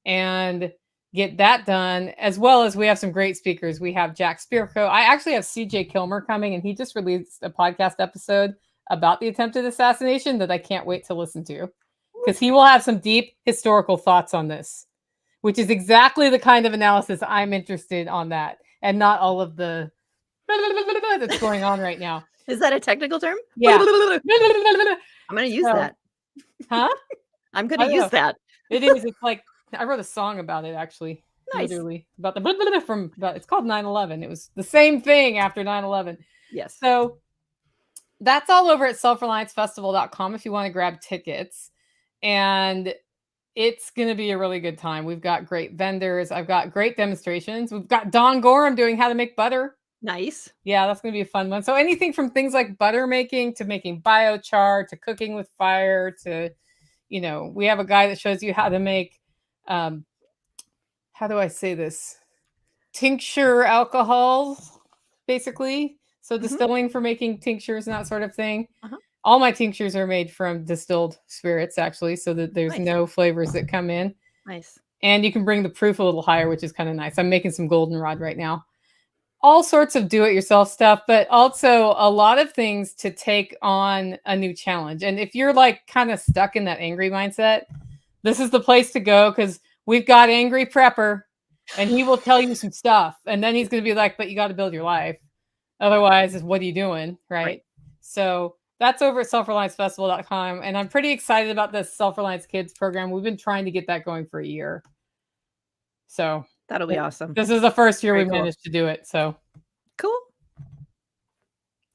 and get that done, as well as we have some great speakers. We have Jack Spirko. I actually have CJ Kilmer coming, and he just released a podcast episode about the attempted assassination that I can't wait to listen to, because he will have some deep historical thoughts on this, which is exactly the kind of analysis I'm interested on that, and not all of the that's going on right now. Is that a technical term? Yeah. I'm going to use that. Huh? I'm going to use that. It is. It's like, I wrote a song about it, actually. Nice. Literally. About the from, it's called 9/11. It was the same thing after 9/11. Yes. So that's all over at selfreliancefestival.com if you want to grab tickets. And it's going to be a really good time. We've got great vendors. I've got great demonstrations. We've got Don Gorham doing how to make butter. Nice. Yeah, that's going to be a fun one. So anything from things like butter making to making biochar to cooking with fire to, you know, we have a guy that shows you how to make, how do I say this? Tincture alcohols, basically. So distilling for making tinctures and that sort of thing. All my tinctures are made from distilled spirits, actually, so that there's no flavors that come in. Nice. And you can bring the proof a little higher, which is kind of nice. I'm making some goldenrod right now. All sorts of do-it-yourself stuff, but also a lot of things to take on a new challenge. And if you're like kind of stuck in that angry mindset, this is the place to go, because we've got Angry Prepper, and he will tell you some stuff. And then he's going to be like, but you got to build your life. Otherwise, what are you doing? Right? So that's over at selfreliancefestival.com. And I'm pretty excited about this Self-Reliance Kids program. We've been trying to get that going for a year. So that'll be awesome. This is the first year we managed to do it. So cool.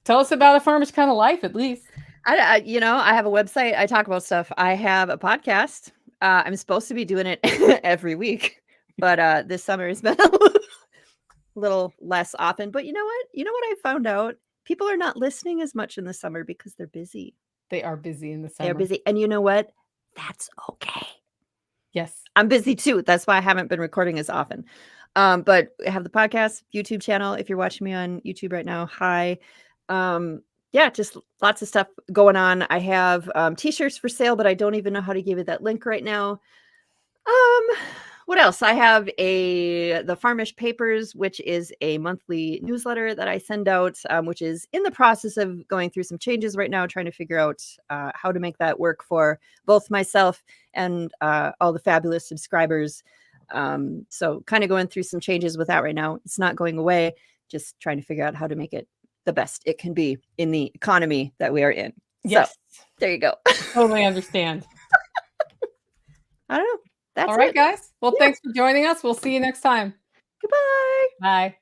Tell us about A Farmer's Kind of Life, at least. I have a website. I talk about stuff. I have a podcast. I'm supposed to be doing it every week, but this summer has been a little less often. But you know what? I found out? People are not listening as much in the summer because they're busy. They are busy in the summer. They're busy. And you know what? That's okay. Yes. I'm busy too. That's why I haven't been recording as often. But I have the podcast, YouTube channel. If you're watching me on YouTube right now, hi. Yeah, just lots of stuff going on. I have t-shirts for sale, but I don't even know how to give you that link right now. What else? I have the Farmish Papers, which is a monthly newsletter that I send out, which is in the process of going through some changes right now, trying to figure out how to make that work for both myself and all the fabulous subscribers. So kind of going through some changes with that right now. It's not going away, just trying to figure out how to make it the best it can be in the economy that we are in. Yes. So there you go. Totally understand. I don't know. That's all right, it. guys. Well, thanks for joining us. We'll see you next time. Goodbye. Bye.